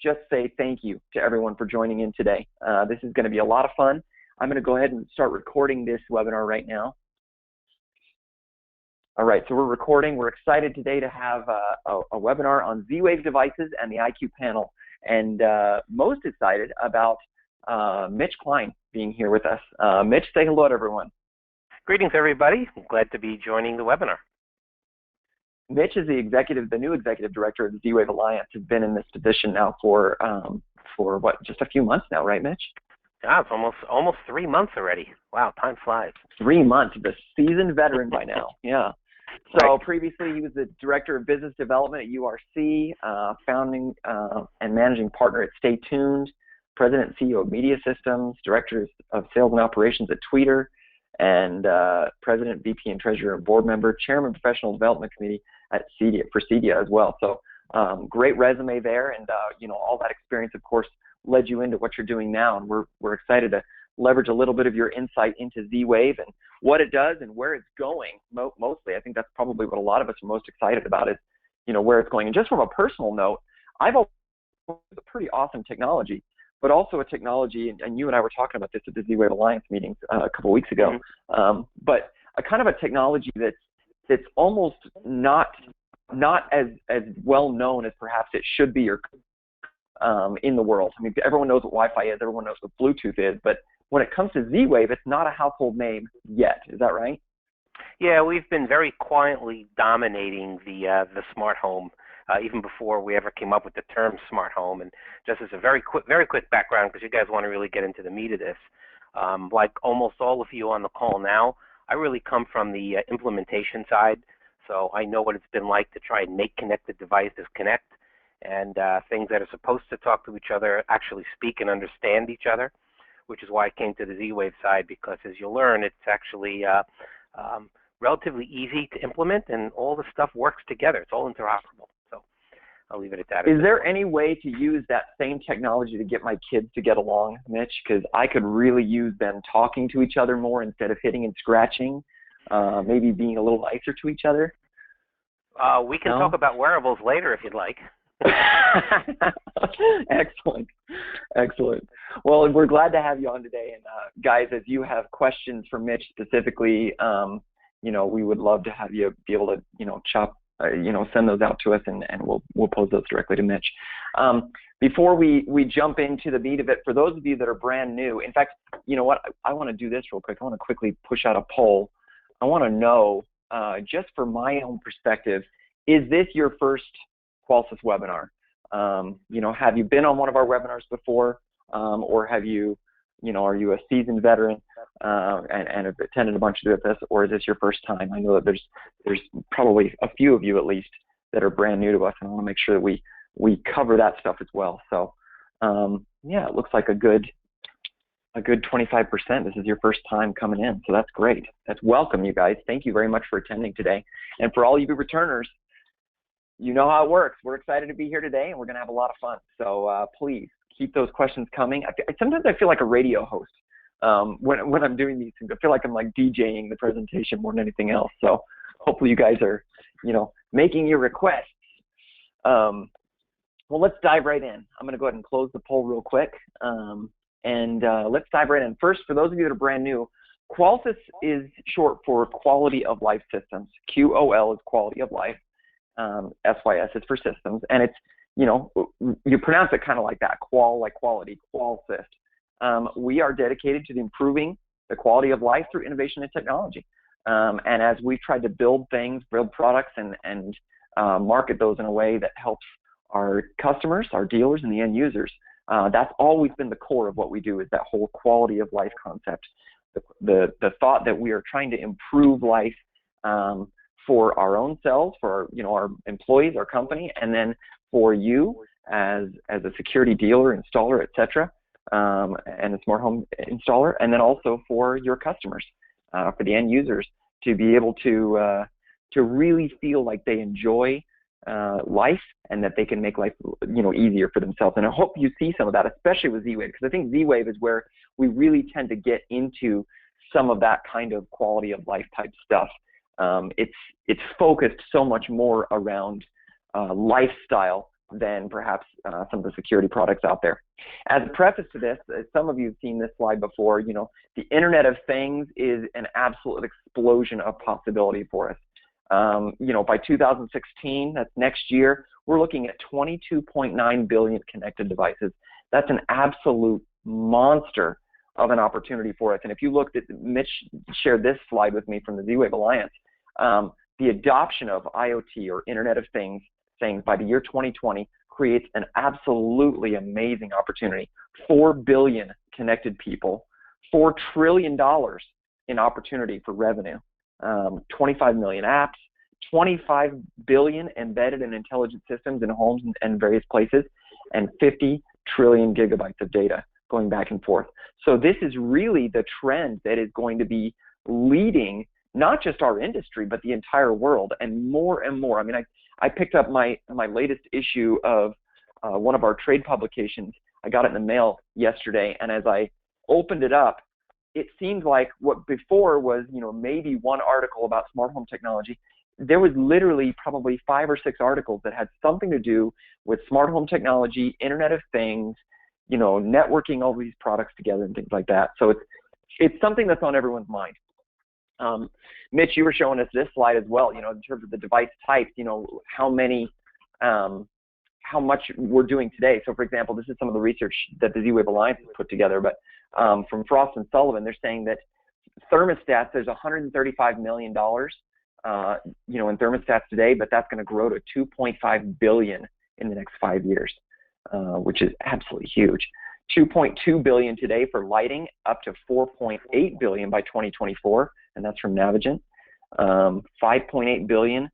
just say thank you to everyone for joining in today. This is going to be a lot of fun. I'm going to go ahead and start recording this webinar right now. All right, so we're recording. We're excited today to have a webinar on Z-Wave devices and the IQ panel, and most excited about Mitch Klein being here with us. Mitch, say hello to everyone. Greetings, everybody. I'm glad to be joining the webinar. Mitch is the new executive director of the Z-Wave Alliance. Has been in this position now for what, just a few months now, right, Mitch? Yeah, it's almost 3 months already. Wow, time flies. 3 months, the seasoned veteran by now. Yeah. So right. Previously, he was the director of business development at URC, founding and managing partner at Stay Tuned, president and CEO of Media Systems, director of sales and operations at Tweeter, and president, VP, and treasurer and board member, chairman, professional development committee at Cedia as well. So great resume there, and all that experience, of course, led you into what you're doing now, and we're excited to leverage a little bit of your insight into Z-Wave and what it does and where it's going. Mostly, I think that's probably what a lot of us are most excited about is, where it's going. And just from a personal note, I've always thought it was a pretty awesome technology, but also a technology, and you and I were talking about this at the Z-Wave Alliance meetings a couple of weeks ago, but a kind of a technology that's almost not as well known as perhaps it should be or in the world. I mean, everyone knows what Wi-Fi is, everyone knows what Bluetooth is, but when it comes to Z-Wave, it's not a household name yet. Is that right? Yeah, we've been very quietly dominating the smart home, even before we ever came up with the term smart home. And just as a very quick background, because you guys want to really get into the meat of this, like almost all of you on the call now, I really come from the implementation side, so I know what it's been like to try and make connected devices connect, and things that are supposed to talk to each other actually speak and understand each other, which is why I came to the Z-Wave side, because as you'll learn, it's actually relatively easy to implement, and all the stuff works together. It's all interoperable. So I'll leave it at that. Is there any way to use that same technology to get my kids to get along, Mitch? Because I could really use them talking to each other more instead of hitting and scratching, maybe being a little nicer to each other. We can talk about wearables later if you'd like. Excellent. Well, we're glad to have you on today, and guys, as you have questions for Mitch specifically, we would love to have you be able to send those out to us, and we'll pose those directly to Mitch. Before we jump into the meat of it, for those of you that are brand new, in fact, you know what, I want to do this real quick. I want to quickly push out a poll. I want to know, just for my own perspective, is this your first Qualsys webinar? Have you been on one of our webinars before, or have you, are you a seasoned veteran and have attended a bunch of this, or is this your first time? I know that there's probably a few of you at least that are brand new to us, and I want to make sure that we cover that stuff as well. So yeah, it looks like a good 25%. This is your first time coming in, so that's great. That's welcome, you guys. Thank you very much for attending today, and for all you returners, you know how it works. We're excited to be here today, and we're going to have a lot of fun. So please keep those questions coming. Sometimes I feel like a radio host when I'm doing these things. I feel like I'm like DJing the presentation more than anything else. So hopefully you guys are, making your requests. Well, let's dive right in. I'm going to go ahead and close the poll real quick, and let's dive right in. First, for those of you that are brand new, Qualsys is short for Quality of Life Systems. QOL is Quality of Life. SYS is for systems, and it's, you pronounce it kind of like that, qual, like quality, Qualsys. We are dedicated to improving the quality of life through innovation and technology. And as we've tried to build products, and market those in a way that helps our customers, our dealers, and the end users, that's always been the core of what we do, is that whole quality of life concept. The thought that we are trying to improve life for our own selves, for our employees, our company, and then for you as a security dealer, installer, etc., and a smart home installer, and then also for your customers, for the end users, to be able to really feel like they enjoy life, and that they can make life easier for themselves. And I hope you see some of that, especially with Z-Wave, because I think Z-Wave is where we really tend to get into some of that kind of quality of life type stuff. It's focused so much more around lifestyle than perhaps some of the security products out there. As a preface to this, some of you have seen this slide before, the Internet of Things is an absolute explosion of possibility for us. By 2016, that's next year, we're looking at 22.9 billion connected devices. That's an absolute monster of an opportunity for us. And if you looked at, Mitch shared this slide with me from the Z-Wave Alliance, the adoption of IoT or Internet of Things by the year 2020 creates an absolutely amazing opportunity. 4 billion connected people, $4 trillion in opportunity for revenue, 25 million apps, 25 billion embedded and intelligent systems in homes and various places, and 50 trillion gigabytes of data going back and forth. So this is really the trend that is going to be leading not just our industry, but the entire world, and more and more. I mean, I picked up my latest issue of one of our trade publications. I got it in the mail yesterday, and as I opened it up, it seemed like what before was, maybe one article about smart home technology. There was literally probably 5 or 6 articles that had something to do with smart home technology, Internet of Things, networking all these products together and things like that. So it's something that's on everyone's mind. Mitch, you were showing us this slide as well, in terms of the device types, how much we're doing today. So for example, this is some of the research that the Z-Wave Alliance has put together, but from Frost and Sullivan, they're saying that thermostats, there's $135 million, in thermostats today, but that's going to grow to $2.5 billion in the next 5 years, which is absolutely huge. 2.2 billion today for lighting, up to 4.8 billion by 2024, and that's from Navigent. 5.8 billion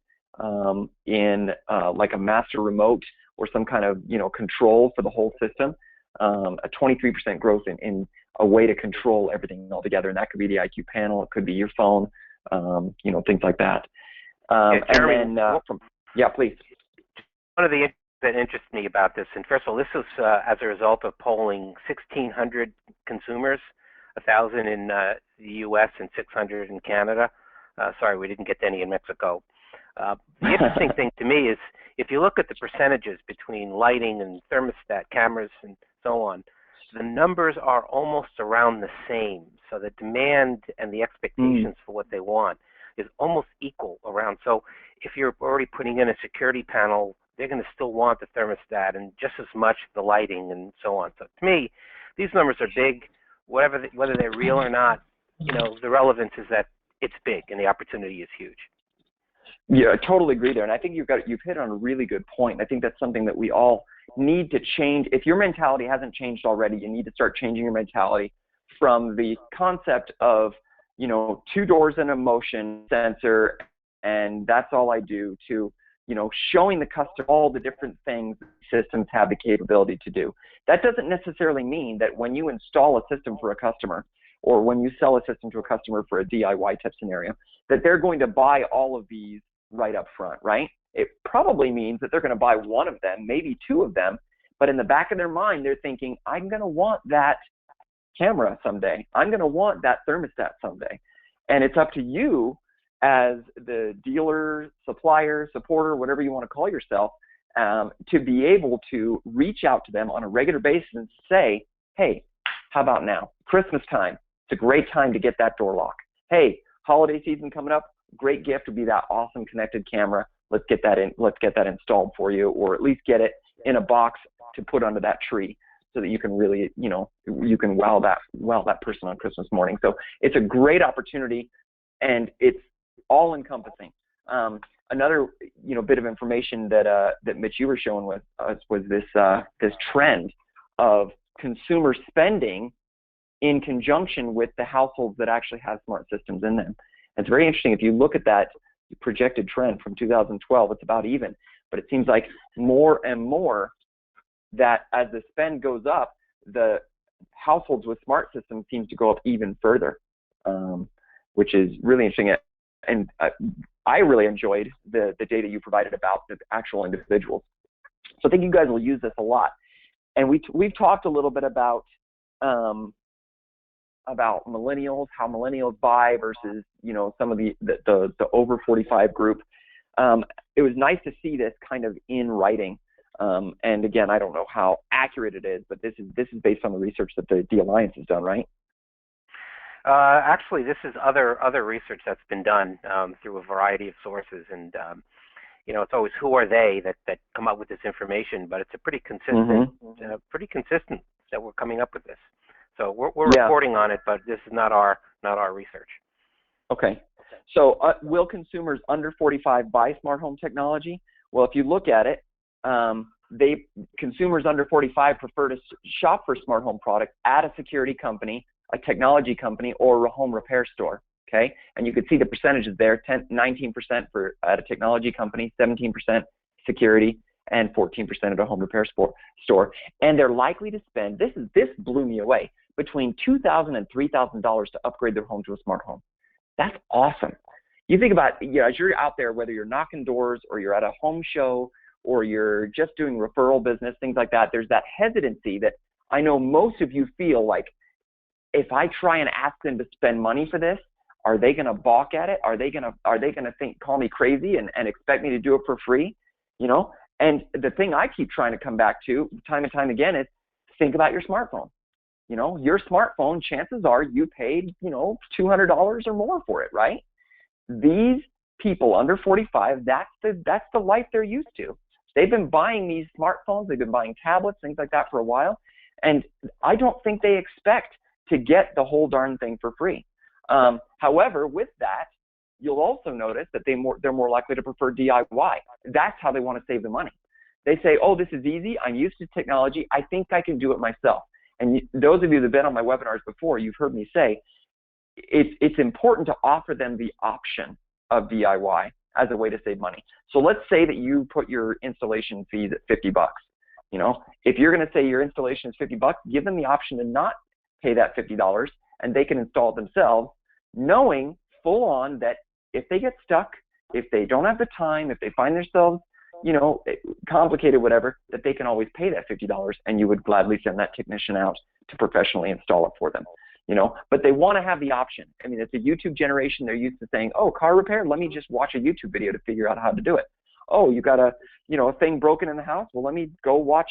in like a master remote or some kind of control for the whole system. A 23% growth in a way to control everything altogether, and that could be the IQ panel, it could be your phone, things like that. Jeremy, yeah, please. One of the things that interests me about this, and first of all, this was as a result of polling 1,600 consumers, 1,000 in the U.S. and 600 in Canada. Sorry, we didn't get any in Mexico. The interesting thing to me is if you look at the percentages between lighting and thermostat cameras and so on, the numbers are almost around the same. So the demand and the expectations for what they want is almost equal around. So if you're already putting in a security panel, they're going to still want the thermostat and just as much the lighting and so on. So to me, these numbers are big. Whether they're real or not, the relevance is that it's big and the opportunity is huge. Yeah, I totally agree there, and I think you've hit on a really good point. I think that's something that we all need to change. If your mentality hasn't changed already, you need to start changing your mentality from the concept of 2 doors and a motion sensor, and that's all I do, to showing the customer all the different things systems have the capability to do. That doesn't necessarily mean that when you install a system for a customer, or when you sell a system to a customer for a DIY type scenario, that they're going to buy all of these right up front, right? It probably means that they're going to buy one of them, maybe 2 of them, but in the back of their mind, they're thinking, I'm going to want that camera someday. I'm going to want that thermostat someday. And it's up to you as the dealer, supplier, supporter, whatever you want to call yourself, to be able to reach out to them on a regular basis and say, hey, how about now? Christmas time, it's a great time to get that door lock. Hey, holiday season coming up, great gift would be that awesome connected camera. Let's get that installed for you, or at least get it in a box to put under that tree so that you can really, you can wow that person on Christmas morning. So it's a great opportunity, and it's all encompassing. Another bit of information that Mitch, you were showing with us was this trend of consumer spending in conjunction with the households that actually have smart systems in them. And it's very interesting. If you look at that projected trend from 2012, it's about even, but it seems like more and more that as the spend goes up, the households with smart systems seems to go up even further, which is really interesting. And I really enjoyed the data you provided about the actual individuals. So I think you guys will use this a lot. And we've talked a little bit about millennials, how millennials buy versus some of the over 45 group. It was nice to see this kind of in writing. And again, I don't know how accurate it is, but this is based on the research that the Alliance has done, right? Actually, this is other research that's been done through a variety of sources, and it's always who are they that come up with this information, but it's a pretty consistent, that we're coming up with this. So we're reporting on it, but this is not our research. Okay. So will consumers under 45 buy smart home technology? Well, if you look at it, consumers under 45 prefer to shop for smart home products at a security company, a technology company, or a home repair store. Okay, and you can see the percentages there: 19% for at a technology company, 17% security, and 14% at a home repair store. And they're likely to spend, this blew me away, between $2,000 and $3,000 to upgrade their home to a smart home. That's awesome. You think about, as you're out there, whether you're knocking doors or you're at a home show or you're just doing referral business, things like that, there's that hesitancy that I know most of you feel like, if I try and ask them to spend money for this, are they going to balk at it? Are they going to call me crazy and expect me to do it for free? And the thing I keep trying to come back to time and time again is think about your smartphone. Your smartphone, chances are you paid, $200 or more for it, right? These people under 45, that's the life they're used to. They've been buying these smartphones, they've been buying tablets, things like that for a while, and I don't think they expect to get the whole darn thing for free. However, with that, you'll also notice that they're more likely to prefer DIY. That's how they want to save the money. They say, oh, this is easy. I'm used to technology. I think I can do it myself. And those of you that have been on my webinars before, you've heard me say, it's important to offer them the option of DIY as a way to save money. So let's say that you put your installation fees at $50. If you're going to say your installation is $50, give them the option to not pay that $50, and they can install it themselves, knowing full on that if they get stuck, if they don't have the time, if they find themselves, complicated, whatever, that they can always pay that $50, and you would gladly send that technician out to professionally install it for them. But they want to have the option. I mean, it's a YouTube generation. They're used to saying, oh, car repair, let me just watch a YouTube video to figure out how to do it. Oh, you got a thing broken in the house? Well, let me go watch,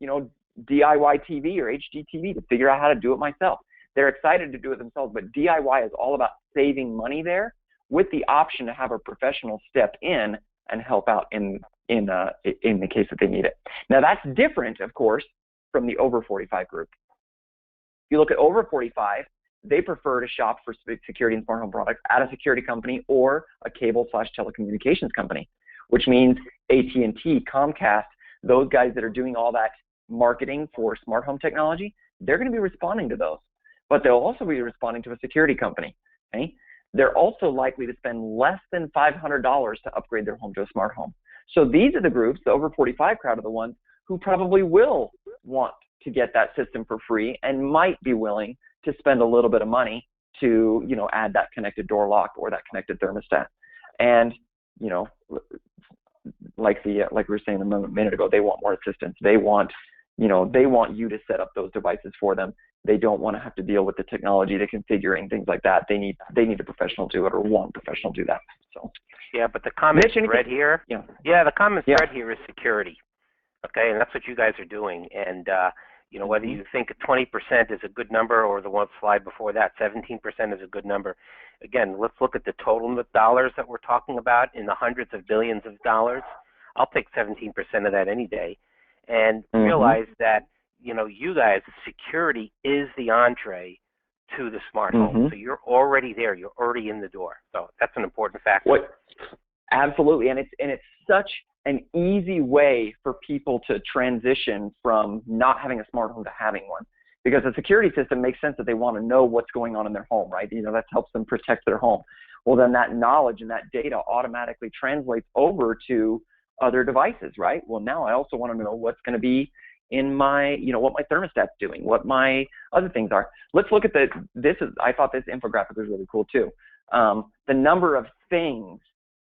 DIY TV or HGTV to figure out how to do it myself. They're excited to do it themselves, but DIY is all about saving money there with the option to have a professional step in and help out in the case that they need it. Now, that's different, of course, from the over 45 group. If you look at over 45, they prefer to shop for security and smart home products at a security company or a cable/telecommunications company, which means AT&T, Comcast, those guys that are doing all that marketing for smart home technology, they're going to be responding to those. But they'll also be responding to a security company. Okay? They're also likely to spend less than $500 to upgrade their home to a smart home. So these are the groups, the over 45 crowd, are the ones who probably will want to get that system for free and might be willing to spend a little bit of money to, add that connected door lock or that connected thermostat. And, like we were saying a minute ago, they want more assistance. They want you to set up those devices for them. They don't want to have to deal with the technology, the configuring, things like that. They need a professional do it, or one professional do that. So. Yeah, but the common thread here, the common thread here is security. Okay, and that's what you guys are doing. And whether you think 20% is a good number or the one slide before that, 17% is a good number. Again, let's look at the total dollars that we're talking about in the hundreds of billions of dollars. I'll take 17% of that any day, and realize that you guys, security is the entree to the smart home. So you're already there. You're already in the door. So that's an important factor. Absolutely, and it's such an easy way for people to transition from not having a smart home to having one, because a security system makes sense that they want to know what's going on in their home, right? That helps them protect their home. Well, then that knowledge and that data automatically translates over to other devices, right? Well, now I also want to know what's going to be in my, what my thermostat's doing, what my other things are. Let's look at I thought this infographic was really cool too. The number of things,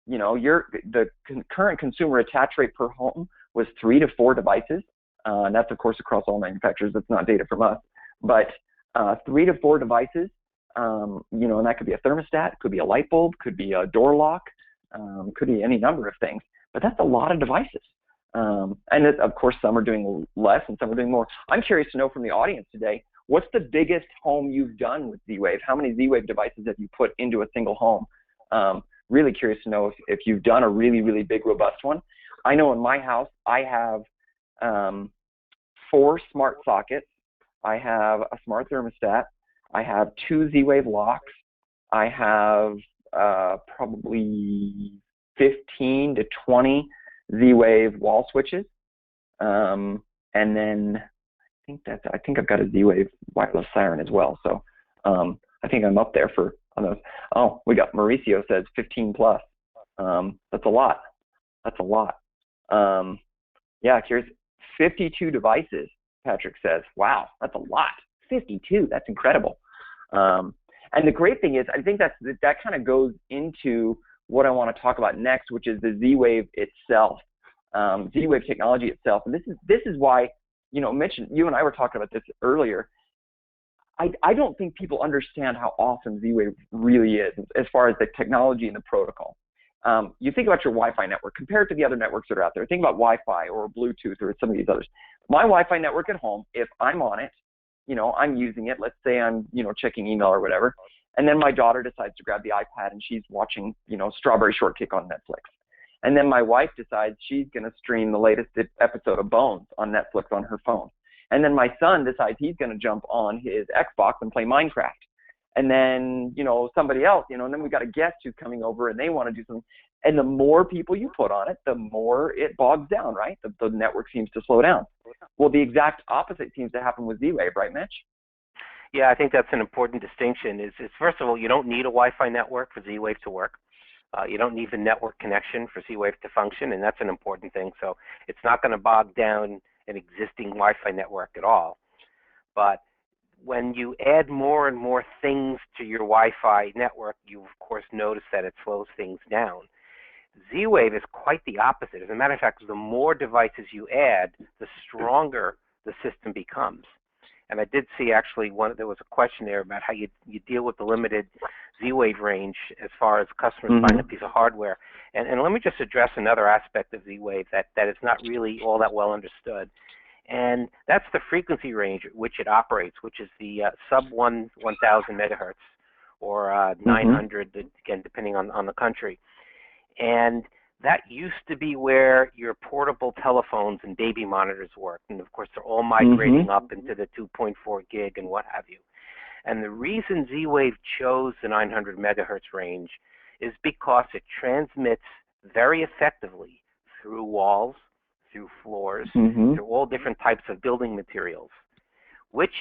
the current consumer attach rate per home was 3 to 4 devices. And that's, of course, across all manufacturers. That's not data from us. But 3 to 4 devices, and that could be a thermostat, could be a light bulb, could be a door lock, could be any number of things. But that's a lot of devices. And of course, some are doing less and some are doing more. I'm curious to know from the audience today, what's the biggest home you've done with Z-Wave? How many Z-Wave devices have you put into a single home? Really curious to know if you've done a really, really big, robust one. I know in my house, I have 4 smart sockets. I have a smart thermostat. I have 2 Z-Wave locks. I have probably 15 to 20 Z-Wave wall switches. And then I think I've got a Z-Wave wireless siren as well. So I think I'm up there for on those. Oh, we got Mauricio says 15 plus. That's a lot. That's a lot. Yeah, here's 52 devices, Patrick says. Wow, that's a lot. 52, that's incredible. And the great thing is, I think that kind of goes into what I want to talk about next, which is the Z-Wave itself, Z-Wave technology itself. And this is why, Mitch, you and I were talking about this earlier. I don't think people understand how awesome Z-Wave really is as far as the technology and the protocol. You think about your Wi-Fi network compared to the other networks that are out there. Think about Wi-Fi or Bluetooth or some of these others. My Wi-Fi network at home, if I'm on it, I'm using it. Let's say I'm, checking email or whatever, and then my daughter decides to grab the iPad and she's watching, Strawberry Shortcake on Netflix. And then my wife decides she's going to stream the latest episode of Bones on Netflix on her phone. And then my son decides he's going to jump on his Xbox and play Minecraft. And then, somebody else, and then we've got a guest who's coming over and they want to do something. And the more people you put on it, the more it bogs down, right? The network seems to slow down. Well, the exact opposite seems to happen with Z-Wave, right, Mitch? Yeah, I think that's an important distinction. Is first of all, you don't need a Wi-Fi network for Z-Wave to work. You don't need the network connection for Z-Wave to function, and that's an important thing. So it's not going to bog down an existing Wi-Fi network at all. But when you add more and more things to your Wi-Fi network, you of course notice that it slows things down. Z-Wave is quite the opposite. As a matter of fact, the more devices you add, the stronger the system becomes. And I did see actually there was a question there about how you deal with the limited Z-Wave range as far as customers buying a piece of hardware. And let me just address another aspect of Z-Wave that is not really all that well understood. And that's the frequency range at which it operates, which is the sub 1000 megahertz or 900, again, depending on the country. And that used to be where your portable telephones and baby monitors worked. And of course, they're all migrating up into the 2.4 gig and what have you. And the reason Z-Wave chose the 900 megahertz range is because it transmits very effectively through walls, through floors, through all different types of building materials, which,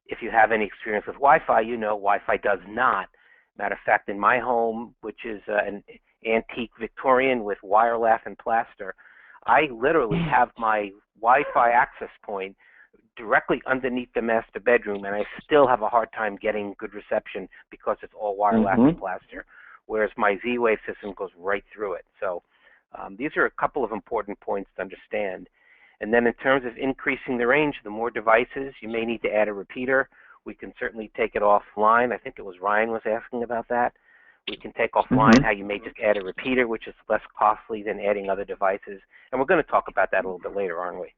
if you have any experience with Wi-Fi, Wi-Fi does not. Matter of fact, in my home, which is an antique Victorian with wire lath and plaster, I literally have my Wi-Fi access point directly underneath the master bedroom, and I still have a hard time getting good reception because it's all wire lath and plaster, whereas my Z-Wave system goes right through it. So these are a couple of important points to understand. And then in terms of increasing the range, the more devices, you may need to add a repeater. We can certainly take it offline. I think it was Ryan was asking about that. We can take offline how you may just add a repeater, which is less costly than adding other devices. And we're going to talk about that a little bit later, aren't we?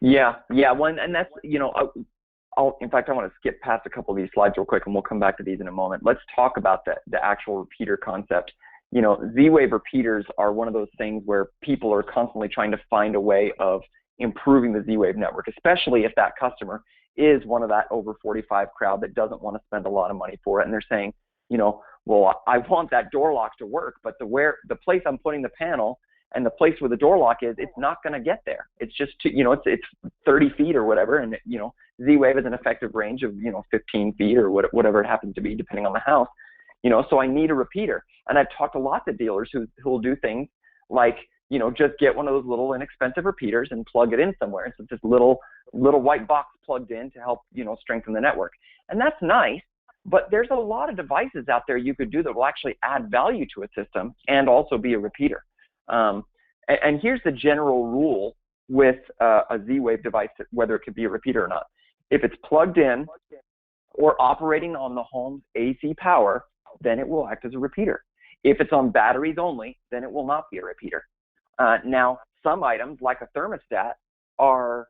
Yeah. Well, and that's, in fact, I want to skip past a couple of these slides real quick, and we'll come back to these in a moment. Let's talk about the actual repeater concept. Z-Wave repeaters are one of those things where people are constantly trying to find a way of improving the Z-Wave network, especially if that customer is one of that over 45 crowd that doesn't want to spend a lot of money for it. And they're saying, well, I want that door lock to work, but the place I'm putting the panel and the place where the door lock is, it's not going to get there. It's just, it's 30 feet or whatever. And, Z-Wave is an effective range of, 15 feet or whatever it happens to be, depending on the house. So I need a repeater. And I've talked to lots of dealers who will do things like, just get one of those little inexpensive repeaters and plug it in somewhere. So it's this little white box plugged in to help, strengthen the network. And that's nice, but there's a lot of devices out there you could do that will actually add value to a system and also be a repeater. And here's the general rule with a Z-Wave device, whether it could be a repeater or not. If it's plugged in or operating on the home's AC power, then it will act as a repeater. If it's on batteries only, then it will not be a repeater. Now, some items, like a thermostat, are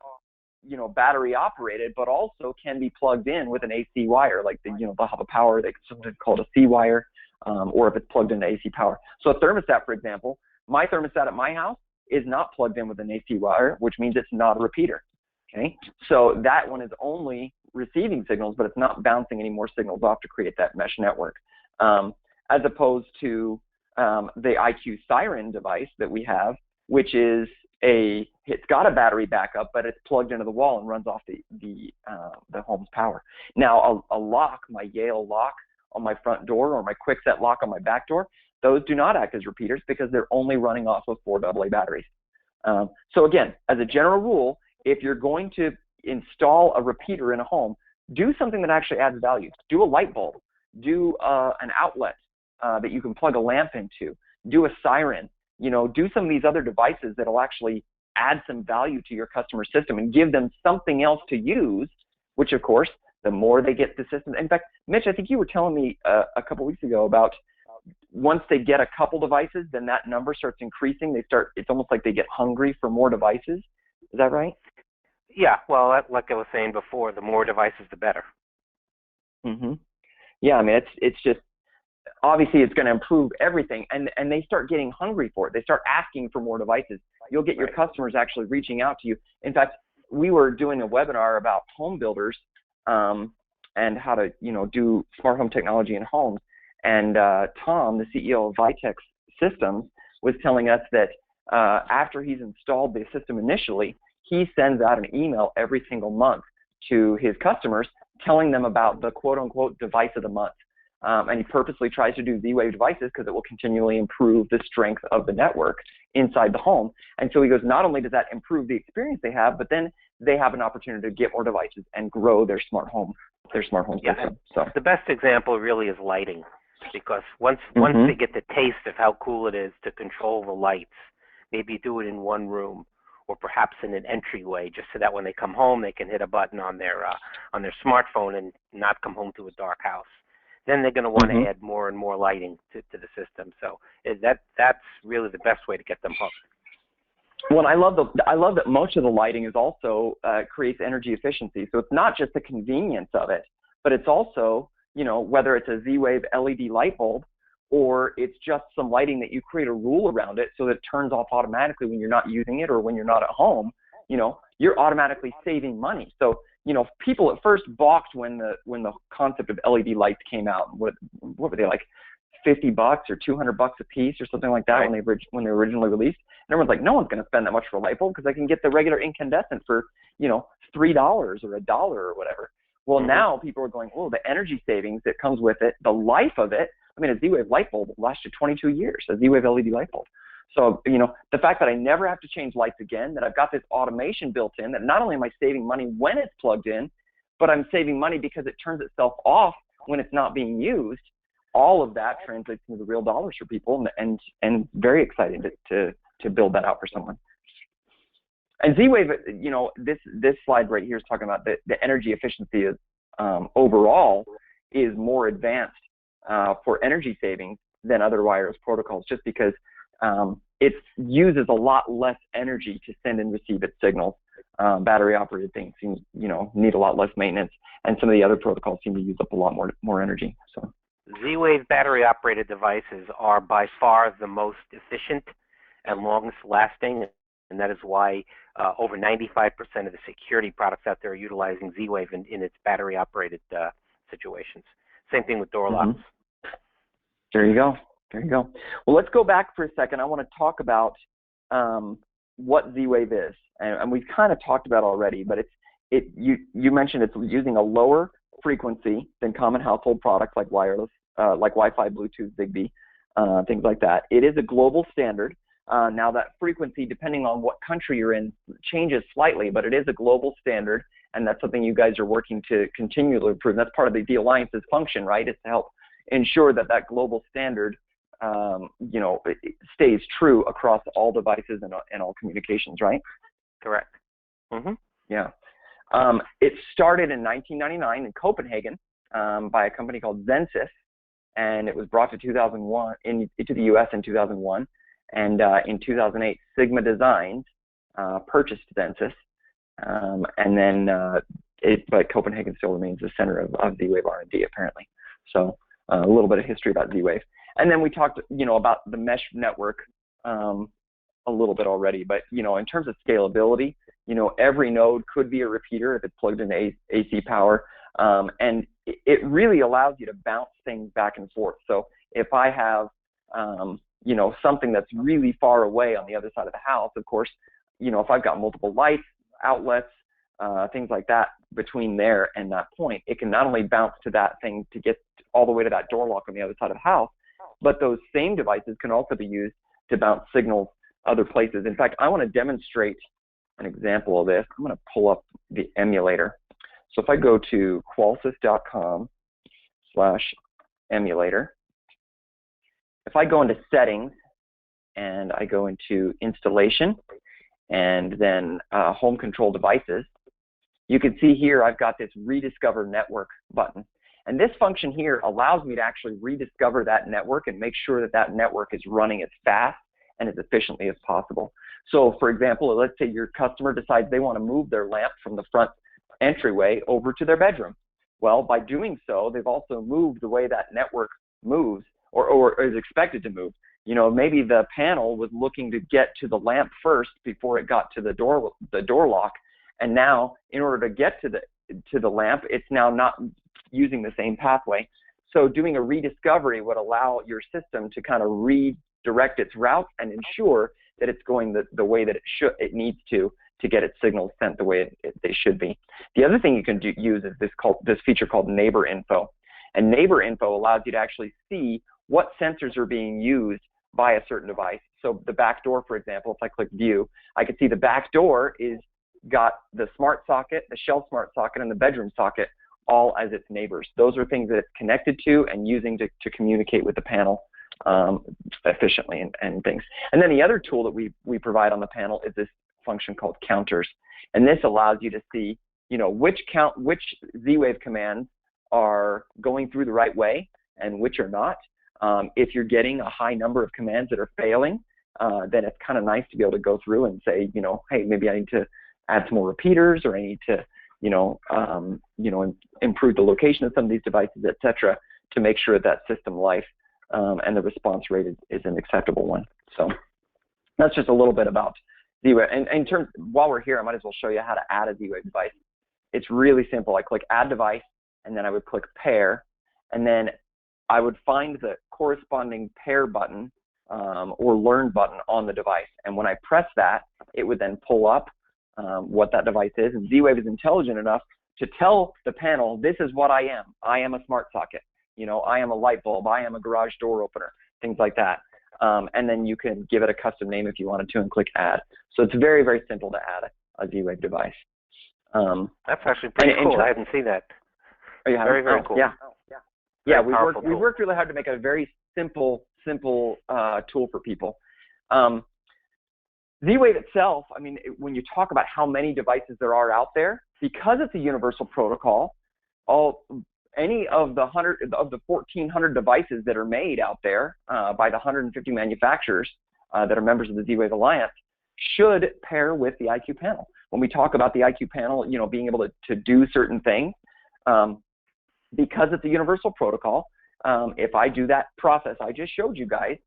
battery operated, but also can be plugged in with an AC wire, like they'll have a power, they sometimes call it a C wire, or if it's plugged into AC power. So a thermostat, for example, my thermostat at my house is not plugged in with an AC wire, which means it's not a repeater. Okay, so that one is only receiving signals, but it's not bouncing any more signals off to create that mesh network. As opposed to the IQ Siren device that we have, which is it's got a battery backup, but it's plugged into the wall and runs off the home's power. Now, a lock, my Yale lock on my front door or my Kwikset lock on my back door, those do not act as repeaters because they're only running off of 4 AA batteries. So again, as a general rule, if you're going to install a repeater in a home, do something that actually adds value. Do a light bulb. Do an outlet that you can plug a lamp into. Do a siren. Do some of these other devices that will actually add some value to your customer system and give them something else to use, which of course, the more they get the system. In fact, Mitch, I think you were telling me a couple weeks ago about once they get a couple devices, then that number starts increasing. It's almost like they get hungry for more devices. Is that right? Yeah, well, like I was saying before, the more devices, the better. Mm-hmm. Yeah, I mean, it's just, obviously it's going to improve everything, and they start getting hungry for it. They start asking for more devices. You'll get your customers actually reaching out to you. In fact, we were doing a webinar about home builders and how to do smart home technology in homes. And Tom, the CEO of Vitex Systems, was telling us that after he's installed the system initially, he sends out an email every single month to his customers telling them about the quote-unquote device of the month. And he purposely tries to do Z-Wave devices because it will continually improve the strength of the network inside the home. And so he goes, not only does that improve the experience they have, but then they have an opportunity to get more devices and grow their smart home system. So the best example really is lighting, because once they get the taste of how cool it is to control the lights, maybe do it in one room or perhaps in an entryway, just so that when they come home they can hit a button on their smartphone and not come home to a dark house. Then they're going to want to add more and more lighting to the system. So that's really the best way to get them hooked. Well, I love that most of the lighting is also creates energy efficiency. So it's not just the convenience of it, but it's also, whether it's a Z-Wave LED light bulb or it's just some lighting that you create a rule around it so that it turns off automatically when you're not using it or when you're not at home, you're automatically saving money. So, people at first balked when the concept of LED lights came out. What were they, like $50 or $200 a piece or something like that when they were originally released? And everyone's like, no one's going to spend that much for a light bulb because I can get the regular incandescent for $3 or $1 or whatever. Well, now people are going, oh, the energy savings that comes with it, the life of it. I mean, a Z-Wave light bulb will last you 22 years, a Z-Wave LED light bulb. So, the fact that I never have to change lights again, that I've got this automation built in, that not only am I saving money when it's plugged in, but I'm saving money because it turns itself off when it's not being used, all of that translates into real dollars for people, and very exciting to build that out for someone. And Z-Wave, this slide right here is talking about the energy efficiency is, overall is more advanced for energy savings than other wireless protocols, just because it uses a lot less energy to send and receive its signals. Battery operated things need a lot less maintenance, and some of the other protocols seem to use up a lot more energy. So Z-Wave battery operated devices are by far the most efficient and longest lasting, and that is why over 95% of the security products out there are utilizing Z-Wave in its battery operated situations. Same thing with door locks. There you go. There you go. Well, let's go back for a second. I want to talk about what Z-Wave is, and we've kind of talked about already. But you mentioned it's using a lower frequency than common household products like wireless, like Wi-Fi, Bluetooth, Zigbee, things like that. It is a global standard. Now that frequency, depending on what country you're in, changes slightly, but it is a global standard, and that's something you guys are working to continually improve. That's part of the Alliance's function, right? Is to help ensure that global standard it stays true across all devices and all communications, right? Correct. Yeah. It started in 1999 in Copenhagen by a company called Qolsys, and it was brought to 2001 into the U.S. in 2001. And in 2008, Sigma Designs purchased Zensis, and then but Copenhagen still remains the center of Z-Wave R&D apparently. So a little bit of history about Z-Wave. And then we talked, about the mesh network a little bit already, but, in terms of scalability, every node could be a repeater if it's plugged into AC power, and it really allows you to bounce things back and forth. So if I have, something that's really far away on the other side of the house, of course, if I've got multiple lights, outlets, things like that between there and that point, it can not only bounce to that thing to get all the way to that door lock on the other side of the house, but those same devices can also be used to bounce signals other places. In fact, I want to demonstrate an example of this. I'm going to pull up the emulator. So if I go to qualsys.com/emulator, if I go into settings and I go into installation and then home control devices, you can see here I've got this rediscover network button. And this function here allows me to actually rediscover that network and make sure that that network is running as fast and as efficiently as possible. So for example, let's say your customer decides they want to move their lamp from the front entryway over to their bedroom. Well, by doing so, they've also moved the way that network moves or is expected to move. Maybe the panel was looking to get to the lamp first before it got to the door lock, and now in order to get to the lamp, it's now not using the same pathway. So doing a rediscovery would allow your system to kind of redirect its route and ensure that it's going the way that it needs to get its signals sent the way they should be. The other thing you can use is this feature called Neighbor Info. And Neighbor Info allows you to actually see what sensors are being used by a certain device. So the back door, for example, if I click View, I can see the back door is got the smart socket, the shelf smart socket, and the bedroom socket all as its neighbors. Those are things that it's connected to and using to communicate with the panel efficiently and things. And then the other tool that we provide on the panel is this function called counters. And this allows you to see, which Z-Wave commands are going through the right way and which are not. If you're getting a high number of commands that are failing, then it's kind of nice to be able to go through and say, hey, maybe I need to add some more repeaters, or I need to, improve the location of some of these devices, etc., to make sure that system life and the response rate is an acceptable one. So that's just a little bit about Z-Wave. And in terms, while we're here, I might as well show you how to add a Z-Wave device. It's really simple. I click Add Device, and then I would click Pair, and then I would find the corresponding pair button or learn button on the device. And when I press that, it would then pull up what that device is. And Z-Wave is intelligent enough to tell the panel, this is what I am. I am a smart socket. I am a light bulb. I am a garage door opener, things like that. And then you can give it a custom name if you wanted to and click Add. So it's very, very simple to add a Z-Wave device. That's actually pretty cool. I hadn't seen that. Oh, you have very, very cool. Yeah. Yeah, we tool. worked really hard to make a very simple tool for people. Z-Wave itself, I mean, when you talk about how many devices there are out there, because it's a universal protocol, any of the 1,400 devices that are made out there by the 150 manufacturers that are members of the Z-Wave Alliance should pair with the IQ panel. When we talk about the IQ panel, being able to do certain things, because it's a universal protocol, if I do that process I just showed you guys,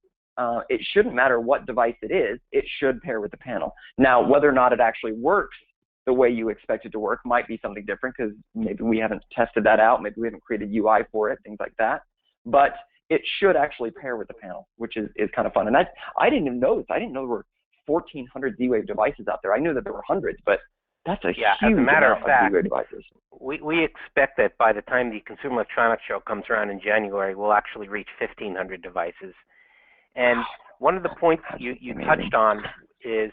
it shouldn't matter what device it is, it should pair with the panel. Now, whether or not it actually works the way you expect it to work might be something different, because maybe we haven't tested that out, maybe we haven't created UI for it, things like that. But it should actually pair with the panel, which is kind of fun. And I didn't even know this. I didn't know there were 1,400 Z-Wave devices out there. I knew that there were hundreds, but that's a huge as a matter amount of fact, Z-Wave devices. We expect that by the time the Consumer Electronics Show comes around in January, we'll actually reach 1,500 devices. And one of the points you touched on is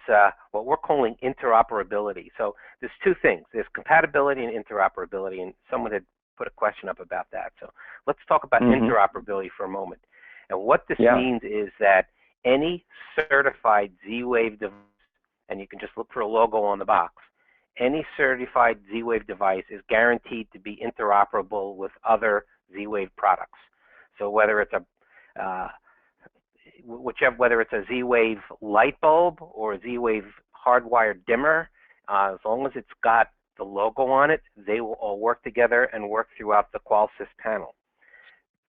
what we're calling interoperability. So there's two things. There's compatibility and interoperability, and someone had put a question up about that. So let's talk about interoperability for a moment. And what this means is that any certified Z-Wave device, and you can just look for a logo on the box, any certified Z-Wave device is guaranteed to be interoperable with other Z-Wave products. So whether it's whichever, whether it's a Z-Wave light bulb or a Z-Wave hardwired dimmer, as long as it's got the logo on it, they will all work together and work throughout the Qualsys panel.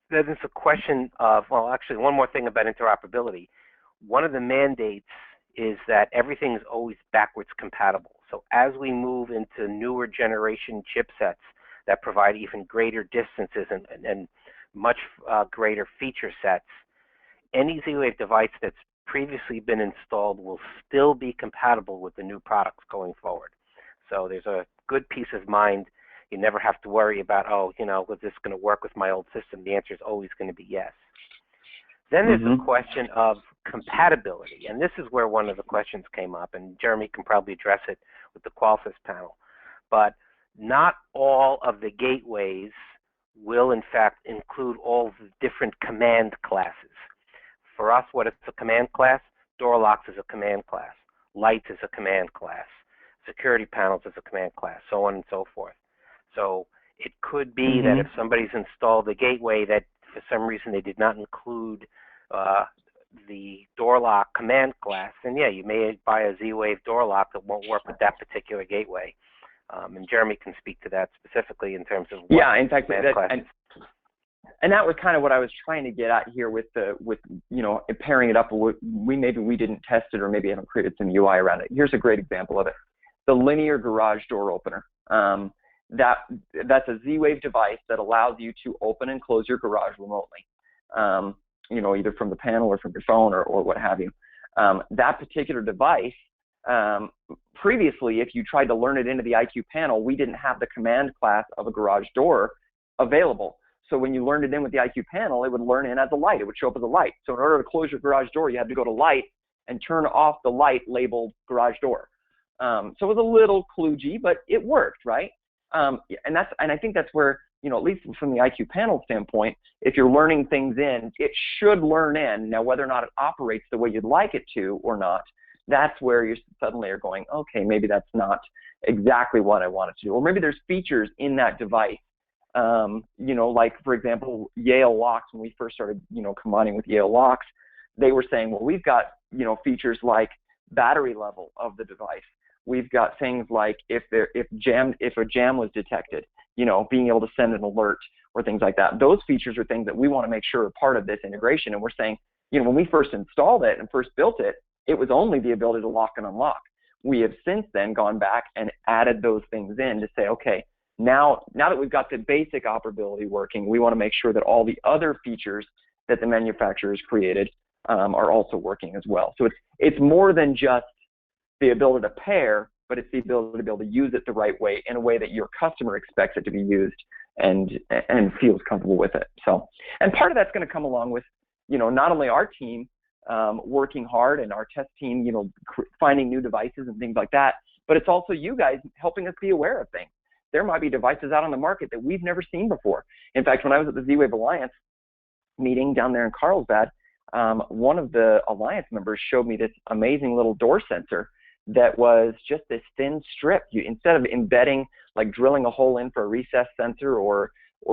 Then there's a question of, well, actually, one more thing about interoperability. One of the mandates is that everything is always backwards compatible. So as we move into newer generation chipsets that provide even greater distances and much greater feature sets, any Z-Wave device that's previously been installed will still be compatible with the new products going forward. So there's a good peace of mind. You never have to worry about, oh, you know, is this going to work with my old system? The answer is always going to be yes. Then there's the question of compatibility, and this is where one of the questions came up, and Jeremy can probably address it with the Qualsys panel. But not all of the gateways will, in fact, include all the different command classes. For us, what is a command class? Door locks is a command class. Lights is a command class. Security panels is a command class, so on and so forth. So it could be that if somebody's installed a gateway that for some reason they did not include the door lock command class, then yeah, you may buy a Z-Wave door lock that won't work with that particular gateway. And Jeremy can speak to that specifically in terms of what in fact, and that was kind of what I was trying to get at here with you know, pairing it up. Maybe we didn't test it, or maybe haven't created some UI around it. Here's a great example of it: the linear garage door opener. That's a Z-Wave device that allows you to open and close your garage remotely. You know, either from the panel or from your phone or what have you. That particular device, previously, if you tried to learn it into the IQ panel, we didn't have the command class of a garage door available. So when you learned it in with the IQ panel, it would learn in as a light. It would show up as a light. So in order to close your garage door, you had to go to light and turn off the light labeled garage door. So it was a little kludgy, but it worked, right? And I think that's where, you know, at least from the IQ panel standpoint, if you're learning things in, it should learn in. Now, whether or not it operates the way you'd like it to or not, that's where you suddenly are going, okay, maybe that's not exactly what I want it to do. Or maybe there's features in that device, you know, like, for example, Yale locks. When we first started, you know, combining with Yale locks, they were saying, well, we've got, you know, features like battery level of the device. We've got things like if a jam was detected, you know, being able to send an alert or things like that. Those features are things that we want to make sure are part of this integration. And we're saying, you know, when we first installed it and first built it, it was only the ability to lock and unlock. We have since then gone back and added those things in to say, okay, now that we've got the basic operability working, we want to make sure that all the other features that the manufacturers created are also working as well. So it's more than just the ability to pair, but it's the ability to be able to use it the right way, in a way that your customer expects it to be used and feels comfortable with it. So, and part of that's going to come along with, you know, not only our team working hard and our test team, you know, finding new devices and things like that, but it's also you guys helping us be aware of things. There might be devices out on the market that we've never seen before. In fact, when I was at the Z-Wave Alliance meeting down there in Carlsbad, one of the Alliance members showed me this amazing little door sensor that was just this thin strip. Instead of embedding, like drilling a hole in for a recessed sensor or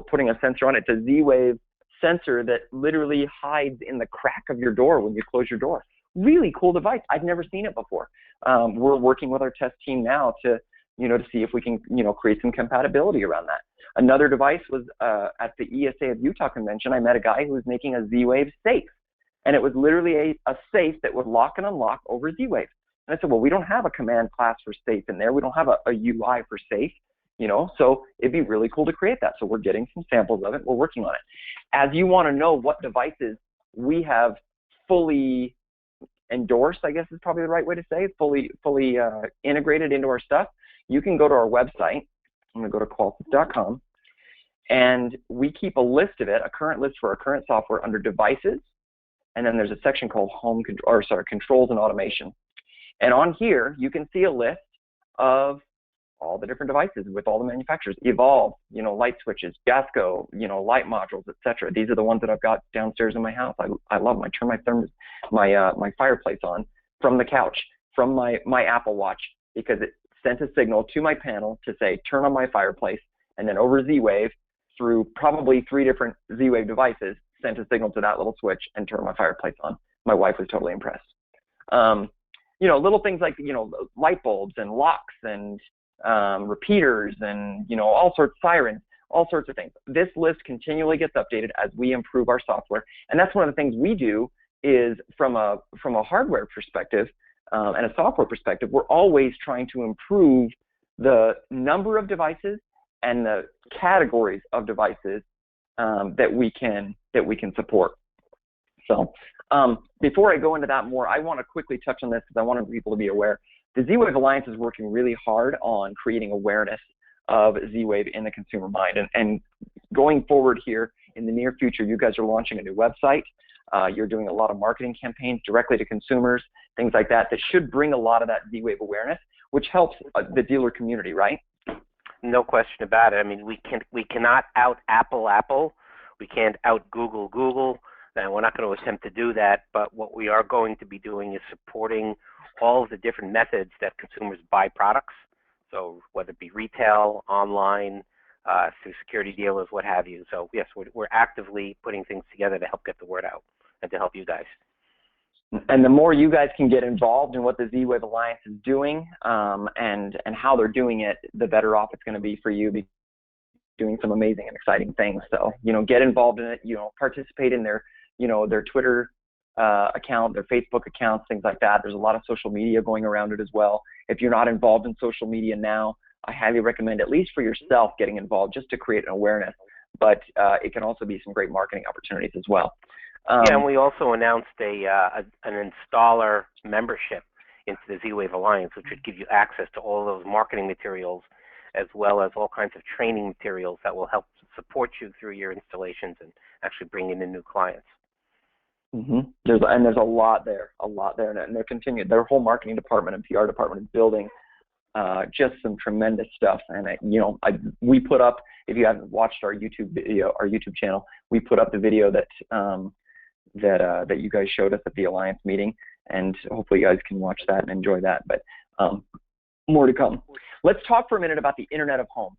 putting a sensor on it, it's a Z-Wave sensor that literally hides in the crack of your door when you close your door. Really cool device. I'd never seen it before. We're working with our test team now to see if we can, you know, create some compatibility around that. Another device was at the ESA of Utah convention. I met a guy who was making a Z-Wave safe, and it was literally a safe that would lock and unlock over Z-Wave. And I said, well, we don't have a command class for safe in there. We don't have a UI for safe, you know, so it'd be really cool to create that. So we're getting some samples of it. We're working on it. As you want to know what devices we have fully endorsed, I guess is probably the right way to say it, fully integrated into our stuff, you can go to our website. I'm going to go to Qolsys.com, and we keep a list of it, a current list for our current software under devices, and then there's a section called controls and automation. And on here, you can see a list of all the different devices with all the manufacturers. Evolve, you know, light switches, Gasco, you know, light modules, etc. These are the ones that I've got downstairs in my house. I love them. I turn my fireplace on from the couch, from my Apple Watch, because it sent a signal to my panel to say, turn on my fireplace, and then over Z-Wave, through probably 3 different Z-Wave devices, sent a signal to that little switch and turned my fireplace on. My wife was totally impressed. You know, little things like, you know, light bulbs and locks and repeaters and, you know, all sorts of sirens, all sorts of things. This list continually gets updated as we improve our software. And that's one of the things we do is from a hardware perspective and a software perspective, we're always trying to improve the number of devices and the categories of devices that we can support. So before I go into that more, I want to quickly touch on this because I want people to be aware. The Z-Wave Alliance is working really hard on creating awareness of Z-Wave in the consumer mind. And going forward here in the near future, you guys are launching a new website. You're doing a lot of marketing campaigns directly to consumers, things like that, that should bring a lot of that Z-Wave awareness, which helps the dealer community, right? No question about it. I mean, we cannot out Apple. We can't out Google. And we're not going to attempt to do that, but what we are going to be doing is supporting all of the different methods that consumers buy products. So whether it be retail, online, through security dealers, what have you. So yes, we're actively putting things together to help get the word out and to help you guys. And the more you guys can get involved in what the Z-Wave Alliance is doing and how they're doing it, the better off it's going to be for you, because doing some amazing and exciting things. So, you know, get involved in it, you know, participate in their, you know, their Twitter account, their Facebook accounts, things like that. There's a lot of social media going around it as well. If you're not involved in social media now, I highly recommend, at least for yourself, getting involved just to create an awareness. But it can also be some great marketing opportunities as well. Yeah, and we also announced an installer membership into the Z-Wave Alliance, which would give you access to all those marketing materials, as well as all kinds of training materials that will help support you through your installations and actually bring in new clients. Mm-hmm. There's a lot there, and they're continuing. Their whole marketing department and PR department is building just some tremendous stuff. And you know, we put up, if you haven't watched our YouTube video, our YouTube channel, we put up the video that that you guys showed us at the Alliance meeting, and hopefully you guys can watch that and enjoy that. But more to come. Let's talk for a minute about the Internet of Home.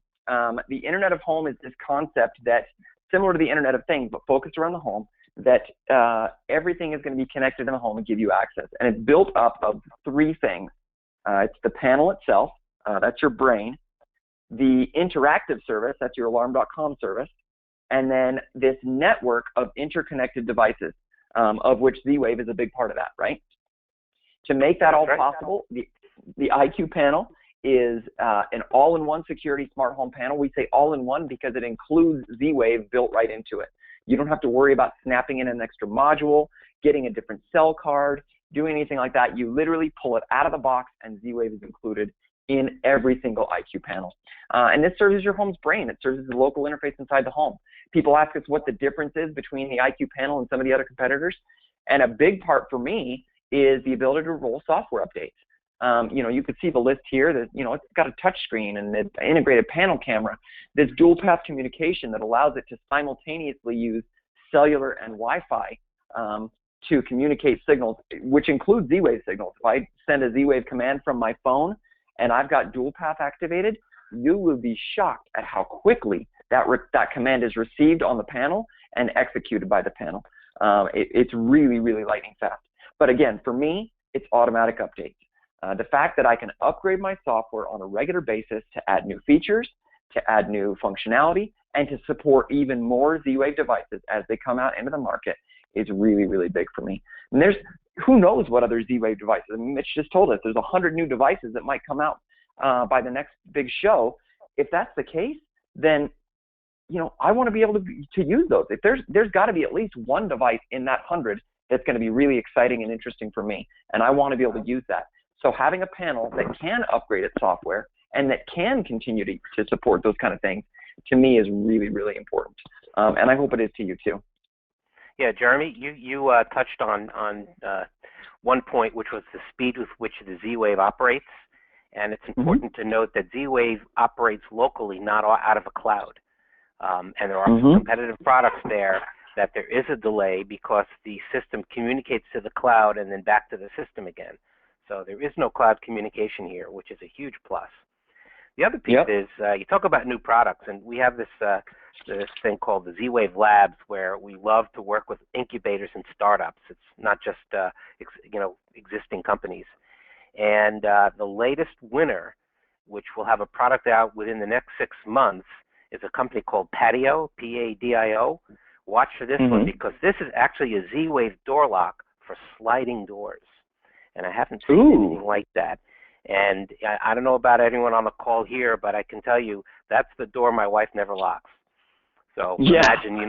The Internet of Home is this concept that's similar to the Internet of Things, but focused around the home, that everything is going to be connected in the home and give you access. And it's built up of three things. It's the panel itself, that's your brain, the interactive service, that's your alarm.com service, and then this network of interconnected devices, of which Z-Wave is a big part of that, right? To make that all possible, the IQ panel is an all-in-one security smart home panel. We say all-in-one because it includes Z-Wave built right into it. You don't have to worry about snapping in an extra module, getting a different cell card, doing anything like that. You literally pull it out of the box, and Z-Wave is included in every single IQ panel. And this serves as your home's brain. It serves as the local interface inside the home. People ask us what the difference is between the IQ panel and some of the other competitors. And a big part for me is the ability to roll software updates. You know, you could see the list here that, you know, it's got a touch screen and an integrated panel camera. This dual path communication that allows it to simultaneously use cellular and Wi-Fi to communicate signals, which includes Z-Wave signals. If I send a Z-Wave command from my phone and I've got dual path activated, you will be shocked at how quickly that command is received on the panel and executed by the panel. It's really, really lightning fast. But again, for me, it's automatic updates. The fact that I can upgrade my software on a regular basis to add new features, to add new functionality, and to support even more Z-Wave devices as they come out into the market is really, really big for me. And there's, who knows what other Z-Wave devices. I mean, Mitch just told us there's 100 new devices that might come out by the next big show. If that's the case, then, you know, I want to be able to use those. If there's got to be at least one device in that 100 that's going to be really exciting and interesting for me, and I want to be able to use that. So having a panel that can upgrade its software and that can continue to support those kind of things, to me, is really, really important. And I hope it is to you too. Yeah, Jeremy, you touched on one point, which was the speed with which the Z-Wave operates. And it's important to note that Z-Wave operates locally, not out of a cloud. And there are some competitive products there that there is a delay because the system communicates to the cloud and then back to the system again. So there is no cloud communication here, which is a huge plus. The other piece is you talk about new products, and we have this thing called the Z-Wave Labs, where we love to work with incubators and startups. It's not just existing companies. And the latest winner, which will have a product out within the next 6 months, is a company called Patio, P-A-D-I-O. Watch for this one, because this is actually a Z-Wave door lock for sliding doors. And I haven't seen anything like that. And I don't know about anyone on the call here, but I can tell you that's the door my wife never locks. So imagine, you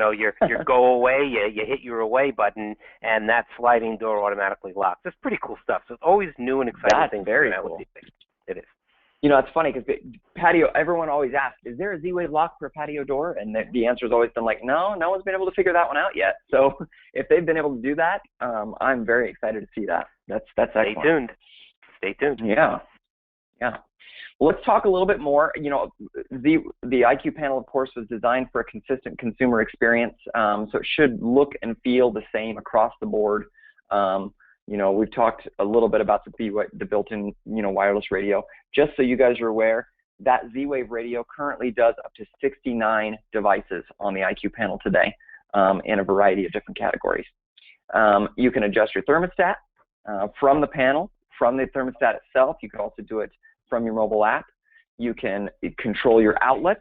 go away, you hit your away button, and that sliding door automatically locks. That's pretty cool stuff. So it's always new and exciting things. Very cool. It is. It's funny because patio, everyone always asks, is there a Z-Wave lock for a patio door? And the answer has always been like, no one's been able to figure that one out yet. So if they've been able to do that, I'm very excited to see that. That's excellent. Stay tuned. Yeah. Well, let's talk a little bit more. The IQ panel, of course, was designed for a consistent consumer experience, so it should look and feel the same across the board. We've talked a little bit about the built-in, wireless radio. Just so you guys are aware, that Z-Wave radio currently does up to 69 devices on the IQ panel today, in a variety of different categories. You can adjust your thermostat from the panel, from the thermostat itself. You can also do it from your mobile app. You can control your outlets,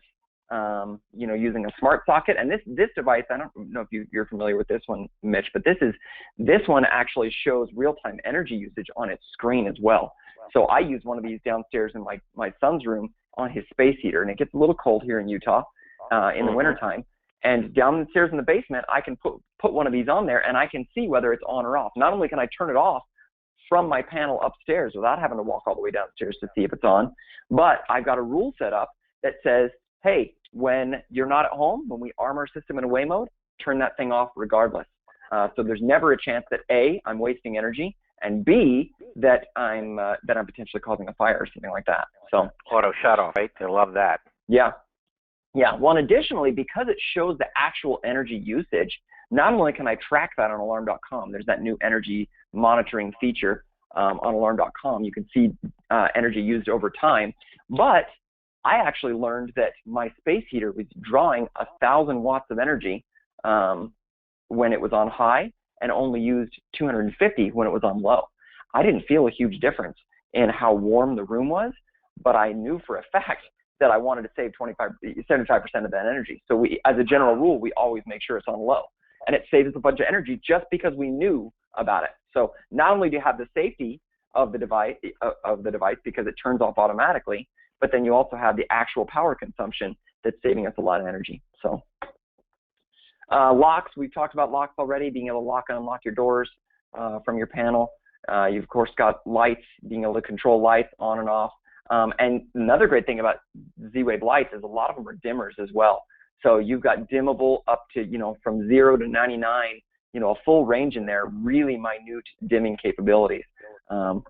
using a smart socket. And this device, I don't know if you're familiar with this one, Mitch, but this one actually shows real-time energy usage on its screen as well. Wow. So I use one of these downstairs in my son's room on his space heater, and it gets a little cold here in Utah in the wintertime. And downstairs in the basement, I can put one of these on there, and I can see whether it's on or off. Not only can I turn it off from my panel upstairs without having to walk all the way downstairs to see if it's on, but I've got a rule set up that says, hey, when you're not at home, when we arm our system in away mode, turn that thing off regardless. So there's never a chance that A, I'm wasting energy, and B, that I'm potentially causing a fire or something like that. So auto shut off, right? I love that. Yeah. Well, and additionally, because it shows the actual energy usage, not only can I track that on alarm.com, there's that new energy monitoring feature on alarm.com. You can see energy used over time, but I actually learned that my space heater was drawing 1,000 watts of energy when it was on high and only used 250 when it was on low. I didn't feel a huge difference in how warm the room was, but I knew for a fact that I wanted to save 75% of that energy. So as a general rule, we always make sure it's on low. And it saves us a bunch of energy just because we knew about it. So not only do you have the safety of the device because it turns off automatically, but then you also have the actual power consumption that's saving us a lot of energy. So locks, we've talked about locks already, being able to lock and unlock your doors from your panel. You've of course got lights, being able to control lights on and off. And another great thing about Z-Wave lights is a lot of them are dimmers as well. So you've got dimmable up to, from 0 to 99, a full range in there, really minute dimming capabilities,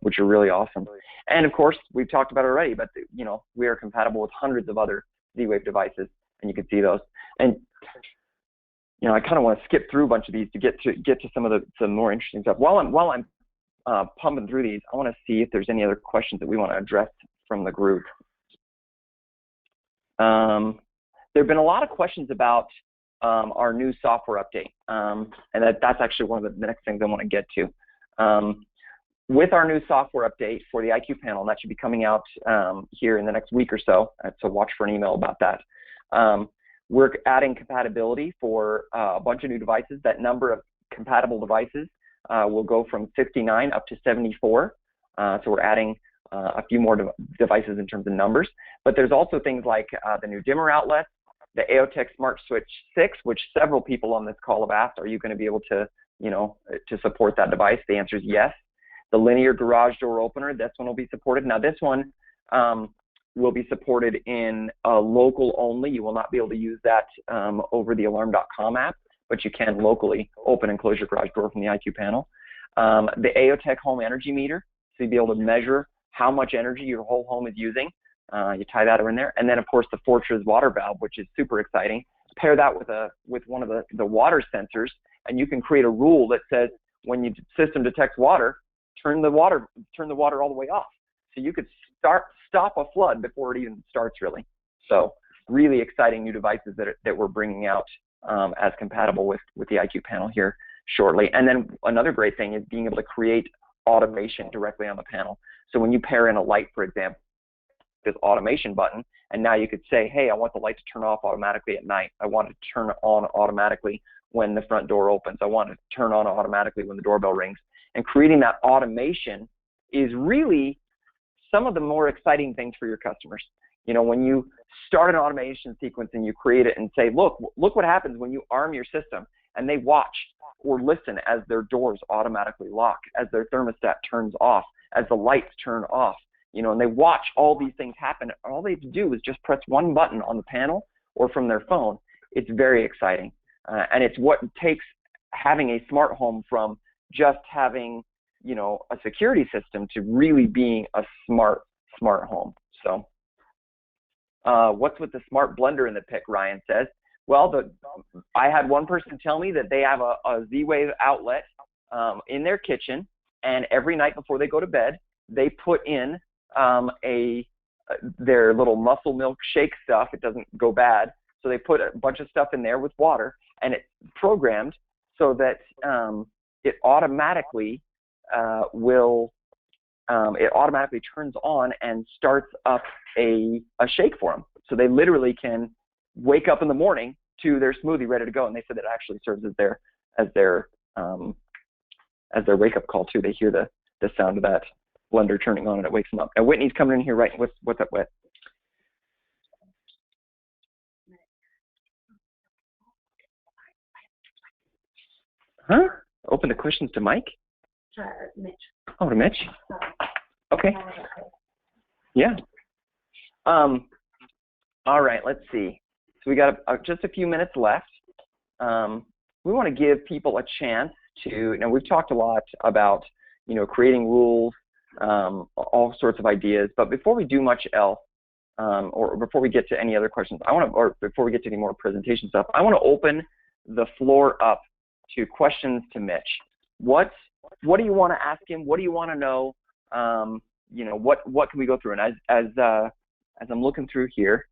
which are really awesome. And of course, we've talked about it already, but we are compatible with hundreds of other Z-Wave devices, and you can see those. And I kind of want to skip through a bunch of these to get to some more interesting stuff. While I'm pumping through these, I want to see if there's any other questions that we want to address from the group. There have been a lot of questions about our new software update, and that's actually one of the next things I want to get to. With our new software update for the IQ panel, and that should be coming out here in the next week or so, so watch for an email about that. We're adding compatibility for a bunch of new devices. That number of compatible devices will go from 69 up to 74. So we're adding a few more devices in terms of numbers. But there's also things like the new dimmer outlet, the AOTech Smart Switch 6, which several people on this call have asked, are you going to be able to, to support that device? The answer is yes. The linear garage door opener, this one will be supported. Now this one will be supported in local only. You will not be able to use that over the alarm.com app, but you can locally open and close your garage door from the IQ panel. The AOTech home energy meter, so you'll be able to measure how much energy your whole home is using. You tie that in there. And then, of course, the Fortress water valve, which is super exciting. Pair that with one of the water sensors, and you can create a rule that says when your system detects water, turn the water all the way off. So you could stop a flood before it even starts, really. So really exciting new devices that we're bringing out as compatible with the IQ panel here shortly. And then another great thing is being able to create automation directly on the panel. So when you pair in a light, for example, this automation button, and now you could say, hey, I want the light to turn off automatically at night. I want it to turn on automatically when the front door opens. I want it to turn on automatically when the doorbell rings. And creating that automation is really some of the more exciting things for your customers. You know, when you start an automation sequence and you create it and say, look what happens when you arm your system, and they watch or listen as their doors automatically lock, as their thermostat turns off, as the lights turn off, you know, and they watch all these things happen. All they have to do is just press one button on the panel or from their phone. It's very exciting. And it's what takes having a smart home from just having, you know, a security system to really being a smart home. So what's with the smart blender in the pic, Ryan says. Well, I had one person tell me that they have a Z-Wave outlet in their kitchen, and every night before they go to bed, they put in their little muscle milk shake stuff. It doesn't go bad. So they put a bunch of stuff in there with water, and it's programmed so that it automatically it automatically turns on and starts up a shake for them. So they literally can wake up in the morning to their smoothie ready to go, and they said it actually serves as their wake up call too. They hear the sound of that blender turning on, and it wakes them up. And Whitney's coming in here, right? What's up, Whit? Huh? Open the questions to Mike? Mitch. Oh, to Mitch? Okay. Yeah. All right, let's see. So we got just a few minutes left. We want to give people a chance to, now we've talked a lot about, you know, creating rules, all sorts of ideas, but before we do much else, or before we get to any other questions, or before we get to any more presentation stuff, I want to open the floor up to questions to Mitch. What do you want to ask him? What do you want to know? You know, what can we go through? And as I'm looking through here,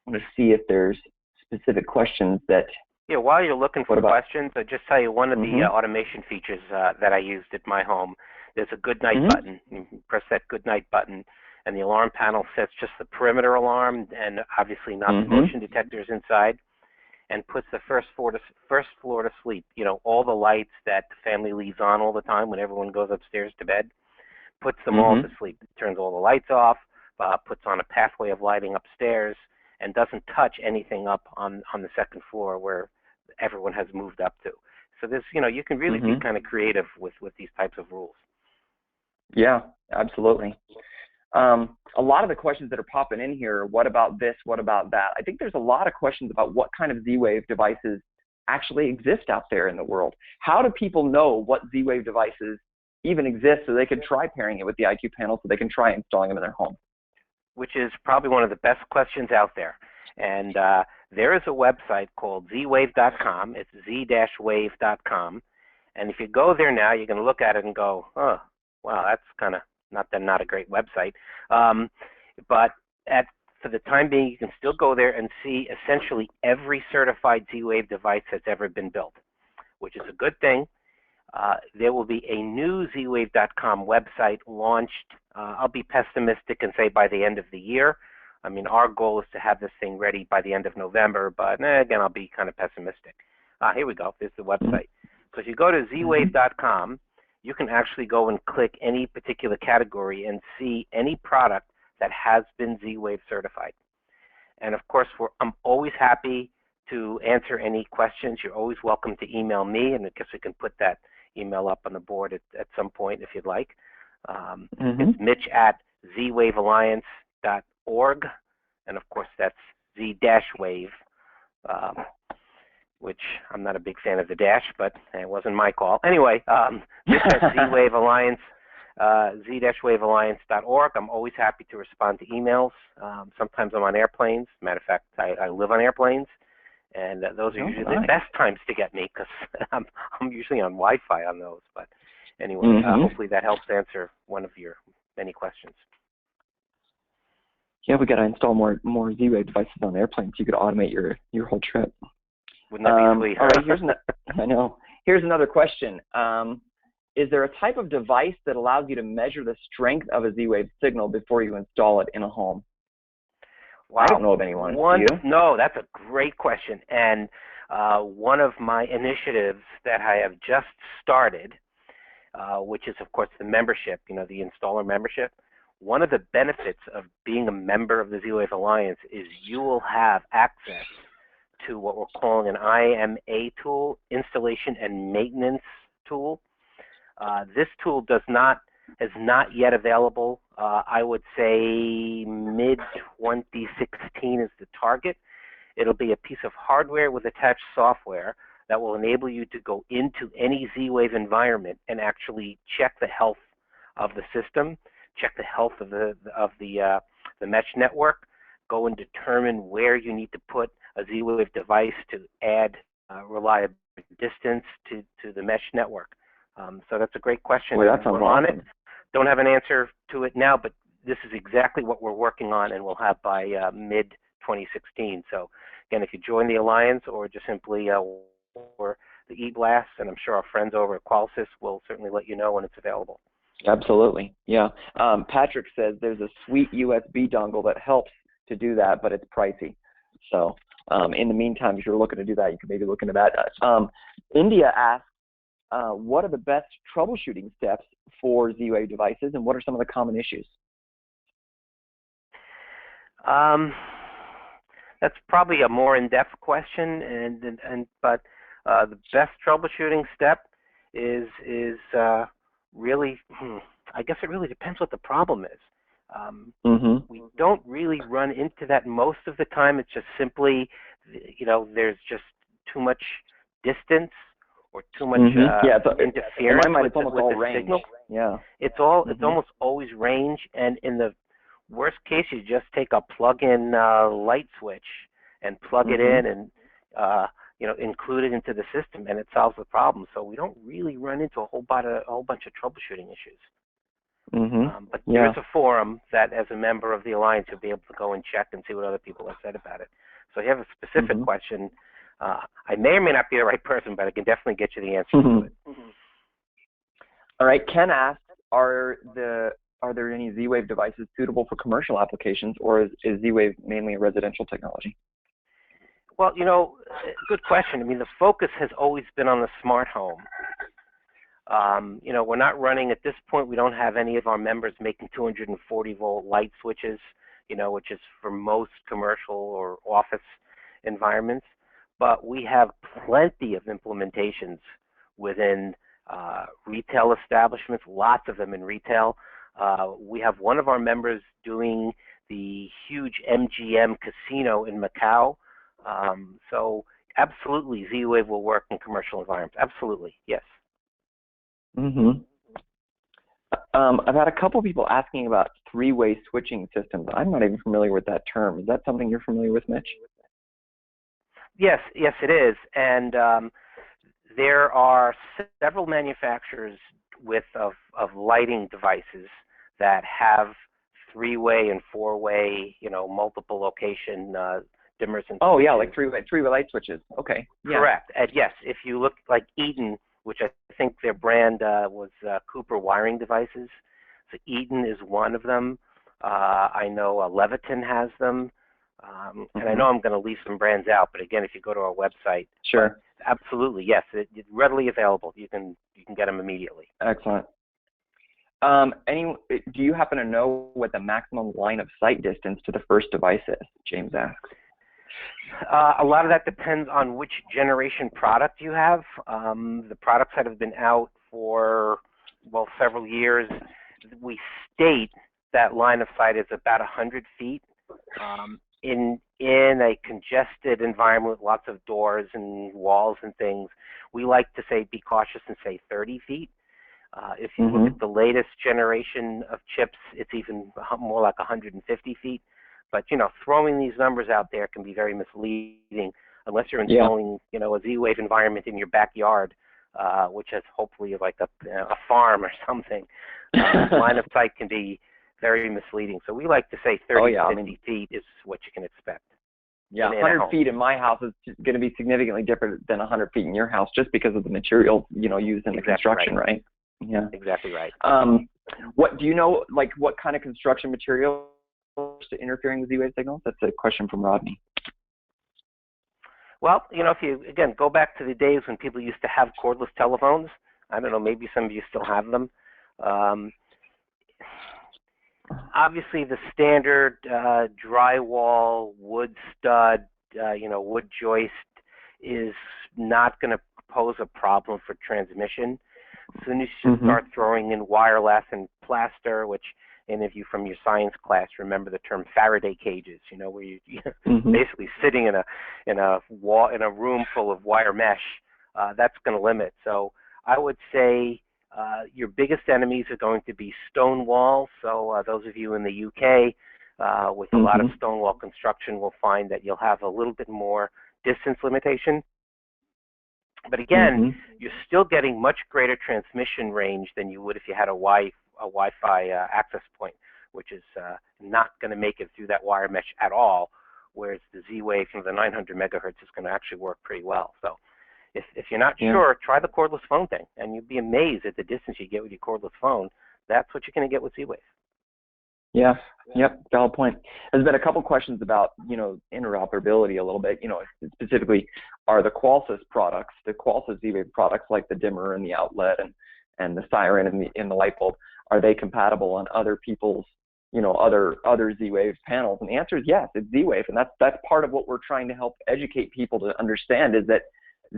I want to see if there's specific questions that. Yeah, while you're looking for questions, I'll just tell you one of the automation features that I used at my home. There's a good night button. You press that good night button, and the alarm panel sets just the perimeter alarm, and obviously not the motion detectors inside, and puts the first floor to sleep. You know, all the lights that the family leaves on all the time when everyone goes upstairs to bed, puts them all to sleep. It turns all the lights off, puts on a pathway of lighting upstairs, and doesn't touch anything up on the second floor where everyone has moved up to. So this, you know, you can really be kind of creative with these types of rules. Yeah, absolutely. A lot of the questions that are popping in here, what about this, what about that? I think there's a lot of questions about what kind of Z-Wave devices actually exist out there in the world. How do people know what Z-Wave devices even exist so they can try pairing it with the IQ panel, so they can try installing them in their home? Which is probably one of the best questions out there. And there is a website called zwave.com. It's z-wave.com. And if you go there now, you're going to look at it and go, oh, wow, that's kind of not a great website. But for the time being, you can still go there and see essentially every certified Z-Wave device that's ever been built, which is a good thing. There will be a new zwave.com website launched. I'll be pessimistic and say by the end of the year. I mean, our goal is to have this thing ready by the end of November, but again, I'll be kind of pessimistic. Here we go. There's the website. So if you go to zwave.com, you can actually go and click any particular category and see any product that has been Z-Wave certified. And of course, I'm always happy to answer any questions. You're always welcome to email me, and I guess we can put that email up on the board at some point if you'd like. It's mitch@zwavealliance.org, and of course that's Z-Wave, which I'm not a big fan of the dash, but it wasn't my call. Anyway, mitch at z-wavealliance.org. I'm always happy to respond to emails. Sometimes I'm on airplanes. Matter of fact, I live on airplanes. And those are usually the best times to get me, because I'm usually on Wi-Fi on those. But anyway, hopefully that helps answer one of your many questions. Yeah, we got to install more Z-Wave devices on airplanes so you could automate your whole trip. Wouldn't that be sweet? All right, I know. Here's another question. Is there a type of device that allows you to measure the strength of a Z-Wave signal before you install it in a home? Wow. I don't know of anyone. Do you? No, that's a great question. And one of my initiatives that I have just started, which is, of course, the membership, the installer membership. One of the benefits of being a member of the Z-Wave Alliance is you will have access to what we're calling an IMA tool, installation and maintenance tool. This tool is not yet available. I would say mid-2016 is the target. It'll be a piece of hardware with attached software that will enable you to go into any Z-Wave environment and actually check the health of the system, check the health of the mesh network, go and determine where you need to put a Z-Wave device to add reliable distance to the mesh network. So that's a great question. Well, that sounds we're on awesome. it. Don't have an answer to it now, but this is exactly what we're working on and we'll have by mid-2016. So again, if you join the Alliance or just simply or the eBlast, and I'm sure our friends over at Qualsys will certainly let you know when it's available. Absolutely, yeah. Patrick says there's a sweet USB dongle that helps to do that, but it's pricey. So in the meantime, if you're looking to do that, you can maybe look into that. India asks, what are the best troubleshooting steps for Z-Wave devices, and what are some of the common issues? That's probably a more in-depth question, but the best troubleshooting step is really, I guess it really depends what the problem is. We don't really run into that most of the time. It's just simply, there's just too much distance or too much interference with the signal. Yeah, it's almost always range, and in the worst case, you just take a plug-in light switch and plug it in and include it into the system, and it solves the problem. So we don't really run into a whole bunch of troubleshooting issues. But there is a forum that, as a member of the Alliance, you'll be able to go and check and see what other people have said about it. So if you have a specific question, I may or may not be the right person, but I can definitely get you the answer to it. All right, Ken asks, are there any Z-Wave devices suitable for commercial applications, or is Z-Wave mainly a residential technology? Well, good question. I mean, the focus has always been on the smart home. We're not running, at this point, we don't have any of our members making 240-volt light switches, which is for most commercial or office environments. But we have plenty of implementations within retail establishments, lots of them in retail. We have one of our members doing the huge MGM casino in Macau. So absolutely, Z-Wave will work in commercial environments. Absolutely, yes. I've had a couple people asking about three-way switching systems. I'm not even familiar with that term. Is that something you're familiar with, Mitch? Yes, it is. And there are several manufacturers of lighting devices that have three-way and four-way, multiple location dimmers and switches. Oh yeah, like three-way light switches. Okay. Yeah. Correct. And yes, if you look like Eaton, which I think their brand was Cooper wiring devices. So Eaton is one of them. I know Leviton has them. And I know I'm going to leave some brands out, but again, if you go to our website, sure, absolutely, yes, it's readily available. You can get them immediately. Excellent. Do you happen to know what the maximum line of sight distance to the first device is? James asks. A lot of that depends on which generation product you have. The products that have been out for several years, we state that line of sight is about 100 feet. In a congested environment with lots of doors and walls and things, we like to say be cautious and say 30 feet. If you look at the latest generation of chips, it's even more like 150 feet. But, throwing these numbers out there can be very misleading unless you're installing, a Z-Wave environment in your backyard, which is hopefully like a farm or something. Line of sight can be very misleading. So we like to say 30 to 50 feet is what you can expect. Yeah, 100 feet in my house is going to be significantly different than 100 feet in your house, just because of the materials, used in the construction, right? Yeah. Exactly right. What do you know, like what kind of construction materials to interfering with Z-Wave signals? That's a question from Rodney. Well, if you, again, go back to the days when people used to have cordless telephones, I don't know, maybe some of you still have them. Obviously, the standard drywall, wood stud, wood joist is not going to pose a problem for transmission. As soon as you start throwing in wireless and plaster, which any of you from your science class remember the term Faraday cages, where you're basically sitting in a room full of wire mesh, that's going to limit. So I would say your biggest enemies are going to be stone walls. So those of you in the UK with a lot of stone wall construction will find that you'll have a little bit more distance limitation. But again, you're still getting much greater transmission range than you would if you had a Wi-Fi access point, which is not going to make it through that wire mesh at all, whereas the Z-Wave from the 900 megahertz is going to actually work pretty well. So if you're not sure, try the cordless phone thing, and you'd be amazed at the distance you get with your cordless phone. That's what you're going to get with Z-Wave. Yeah. Yep. Valid point. There's been a couple questions about, interoperability a little bit. Specifically, are the Qualsys products, the Qualsys Z-Wave products, like the dimmer and the outlet and the siren and the light bulb, are they compatible on other people's, other Z-Wave panels? And the answer is yes. It's Z-Wave, and that's part of what we're trying to help educate people to understand, is that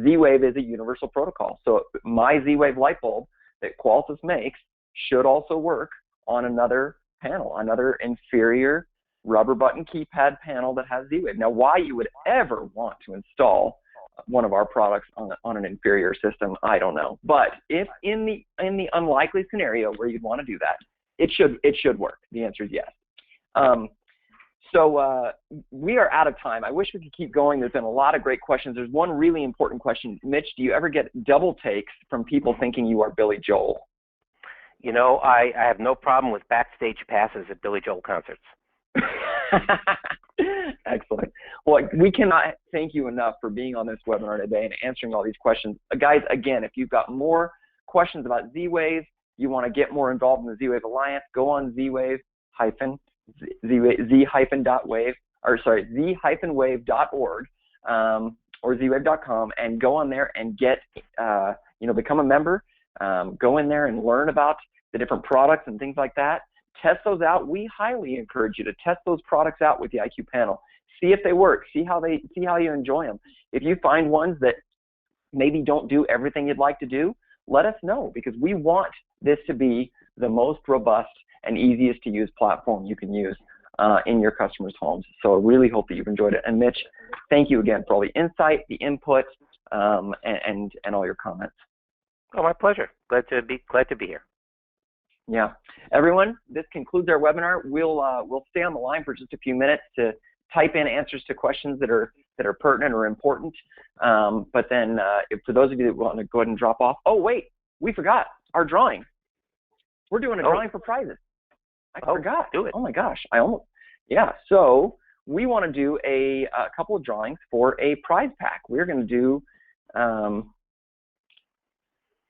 Z-Wave is a universal protocol. So my Z-Wave light bulb that Qualsys makes should also work on another panel, another inferior rubber button keypad panel that has Z-Wave. Now, why you would ever want to install one of our products on an inferior system, I don't know. But if in the unlikely scenario where you'd want to do that, it should work. The answer is yes. So we are out of time. I wish we could keep going. There's been a lot of great questions. There's one really important question. Mitch, do you ever get double takes from people thinking you are Billy Joel? I have no problem with backstage passes at Billy Joel concerts. Excellent. Well, we cannot thank you enough for being on this webinar today and answering all these questions. Guys, again, if you've got more questions about Z-Wave, you want to get more involved in the Z-Wave Alliance, go on Z-Wave-wave, z-wave.org or zwave.com, and go on there and get, become a member. Go in there and learn about the different products and things like that. Test those out. We highly encourage you to test those products out with the IQ panel. See if they work. See how you enjoy them. If you find ones that maybe don't do everything you'd like to do, let us know, because we want this to be the most robust and easiest to use platform you can use in your customers' homes. So I really hope that you've enjoyed it. And Mitch, thank you again for all the insight, the input, and all your comments. Oh, my pleasure. Glad to be here. Yeah, everyone, this concludes our webinar. We'll stay on the line for just a few minutes to type in answers to questions that are pertinent or important. But then, for those of you that want to go ahead and drop off, oh wait, we forgot our drawing. We're doing a drawing for prizes. I forgot. Do it. Oh my gosh, yeah. So we want to do a couple of drawings for a prize pack. We're going to do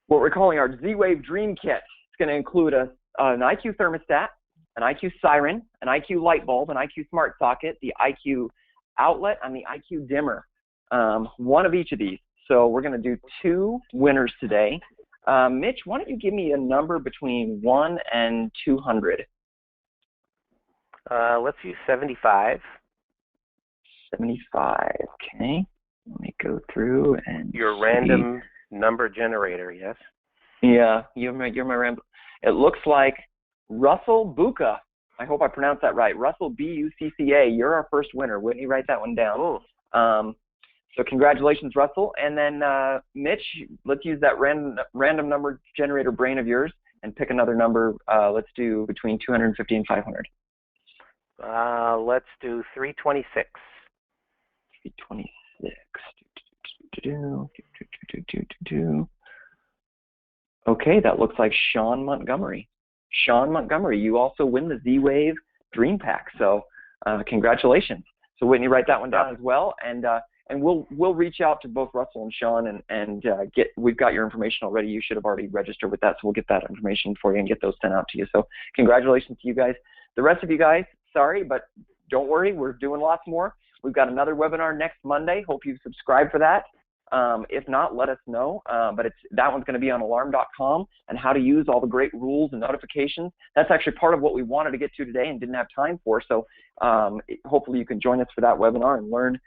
what we're calling our Z-Wave Dream Kit. It's going to include an IQ thermostat, an IQ siren, an IQ light bulb, an IQ smart socket, the IQ outlet, and the IQ dimmer. One of each of these. So we're going to do 2 winners today. Mitch, why don't you give me a number between 1 and 200? Let's use 75. 75. Okay. Let me go through and your random number generator, yes? Yeah, you're my random. It looks like Russell Bucca. I hope I pronounced that right. Russell B-U-C-C-A. You're our first winner. Wouldn't you write that one down? Oh. So congratulations, Russell. And then Mitch, let's use that random number generator brain of yours and pick another number. Let's do between 250 and 500. Let's do 326. 326. Okay, that looks like Sean Montgomery. Sean Montgomery, you also win the Z-Wave Dream Pack. So congratulations. So Whitney, write that one down as well, and we'll reach out to both Russell and Sean and we've got your information already. You should have already registered with that, so we'll get that information for you and get those sent out to you. So congratulations to you guys. The rest of you guys, sorry, but don't worry, we're doing lots more. We've got another webinar next Monday. Hope you subscribe for that. If not, let us know. But that one's going to be on alarm.com and how to use all the great rules and notifications. That's actually part of what we wanted to get to today and didn't have time for. So hopefully you can join us for that webinar and learn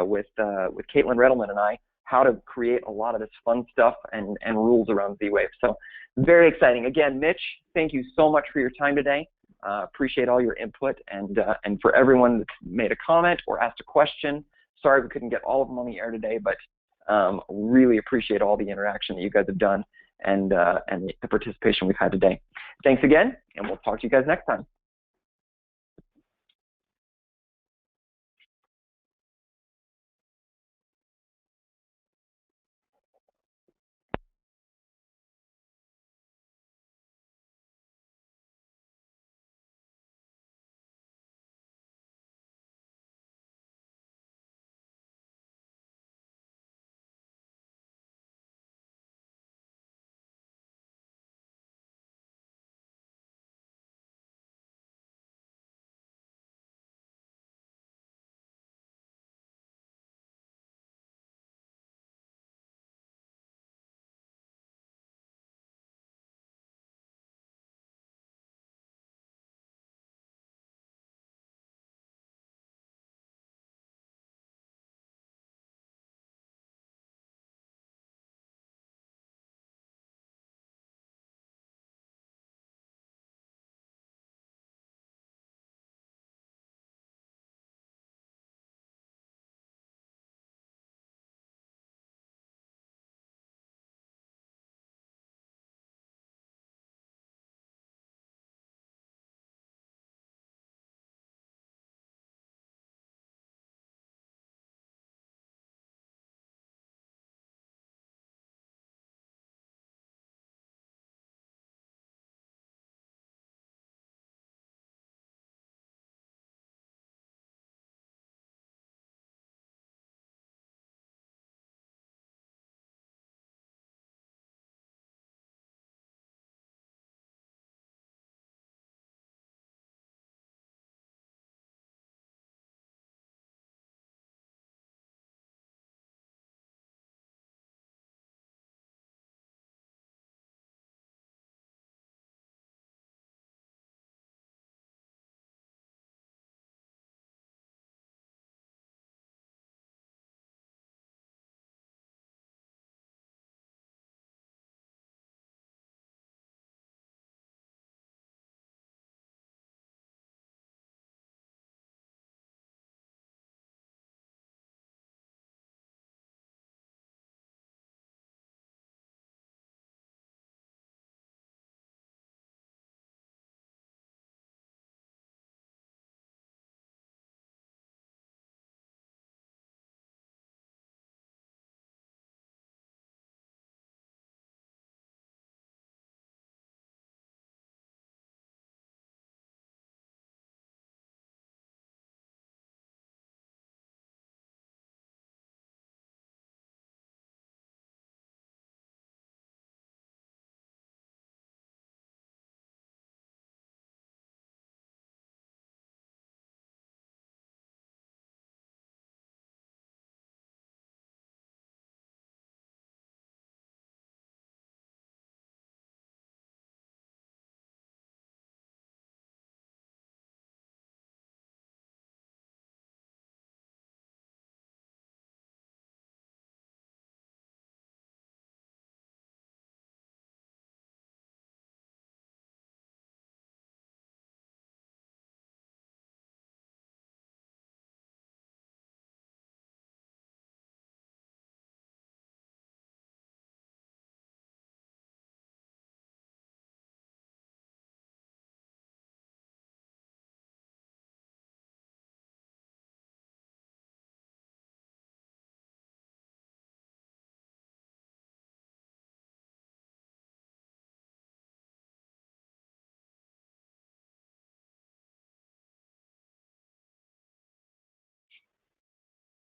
with Caitlin Redelman and I how to create a lot of this fun stuff and rules around Z-Wave. So very exciting. Again, Mitch, thank you so much for your time today. Appreciate all your input, and for everyone that's made a comment or asked a question. Sorry we couldn't get all of them on the air today, but really appreciate all the interaction that you guys have done and the participation we've had today. Thanks again, and we'll talk to you guys next time.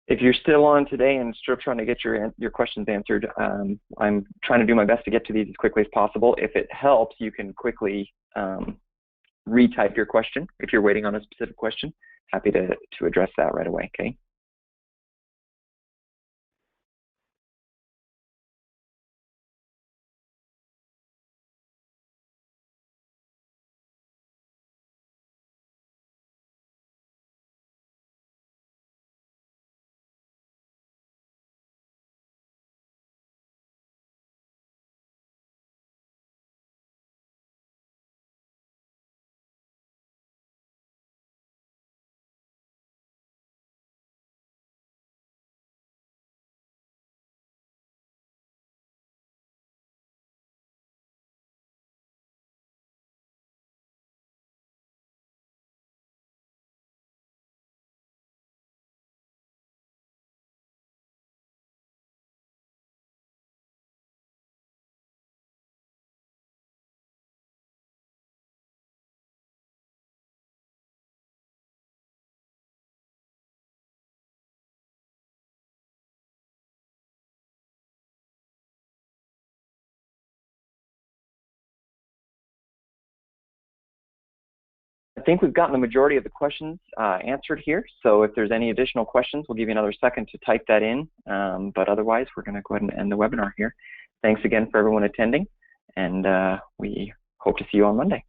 If you're still on today and still trying to get your questions answered, I'm trying to do my best to get to these as quickly as possible. If it helps, you can quickly retype your question if you're waiting on a specific question. Happy to address that right away, okay? I think we've gotten the majority of the questions answered here, so if there's any additional questions, we'll give you another second to type that in, but otherwise we're going to go ahead and end the webinar here. Thanks again for everyone attending, and we hope to see you on Monday.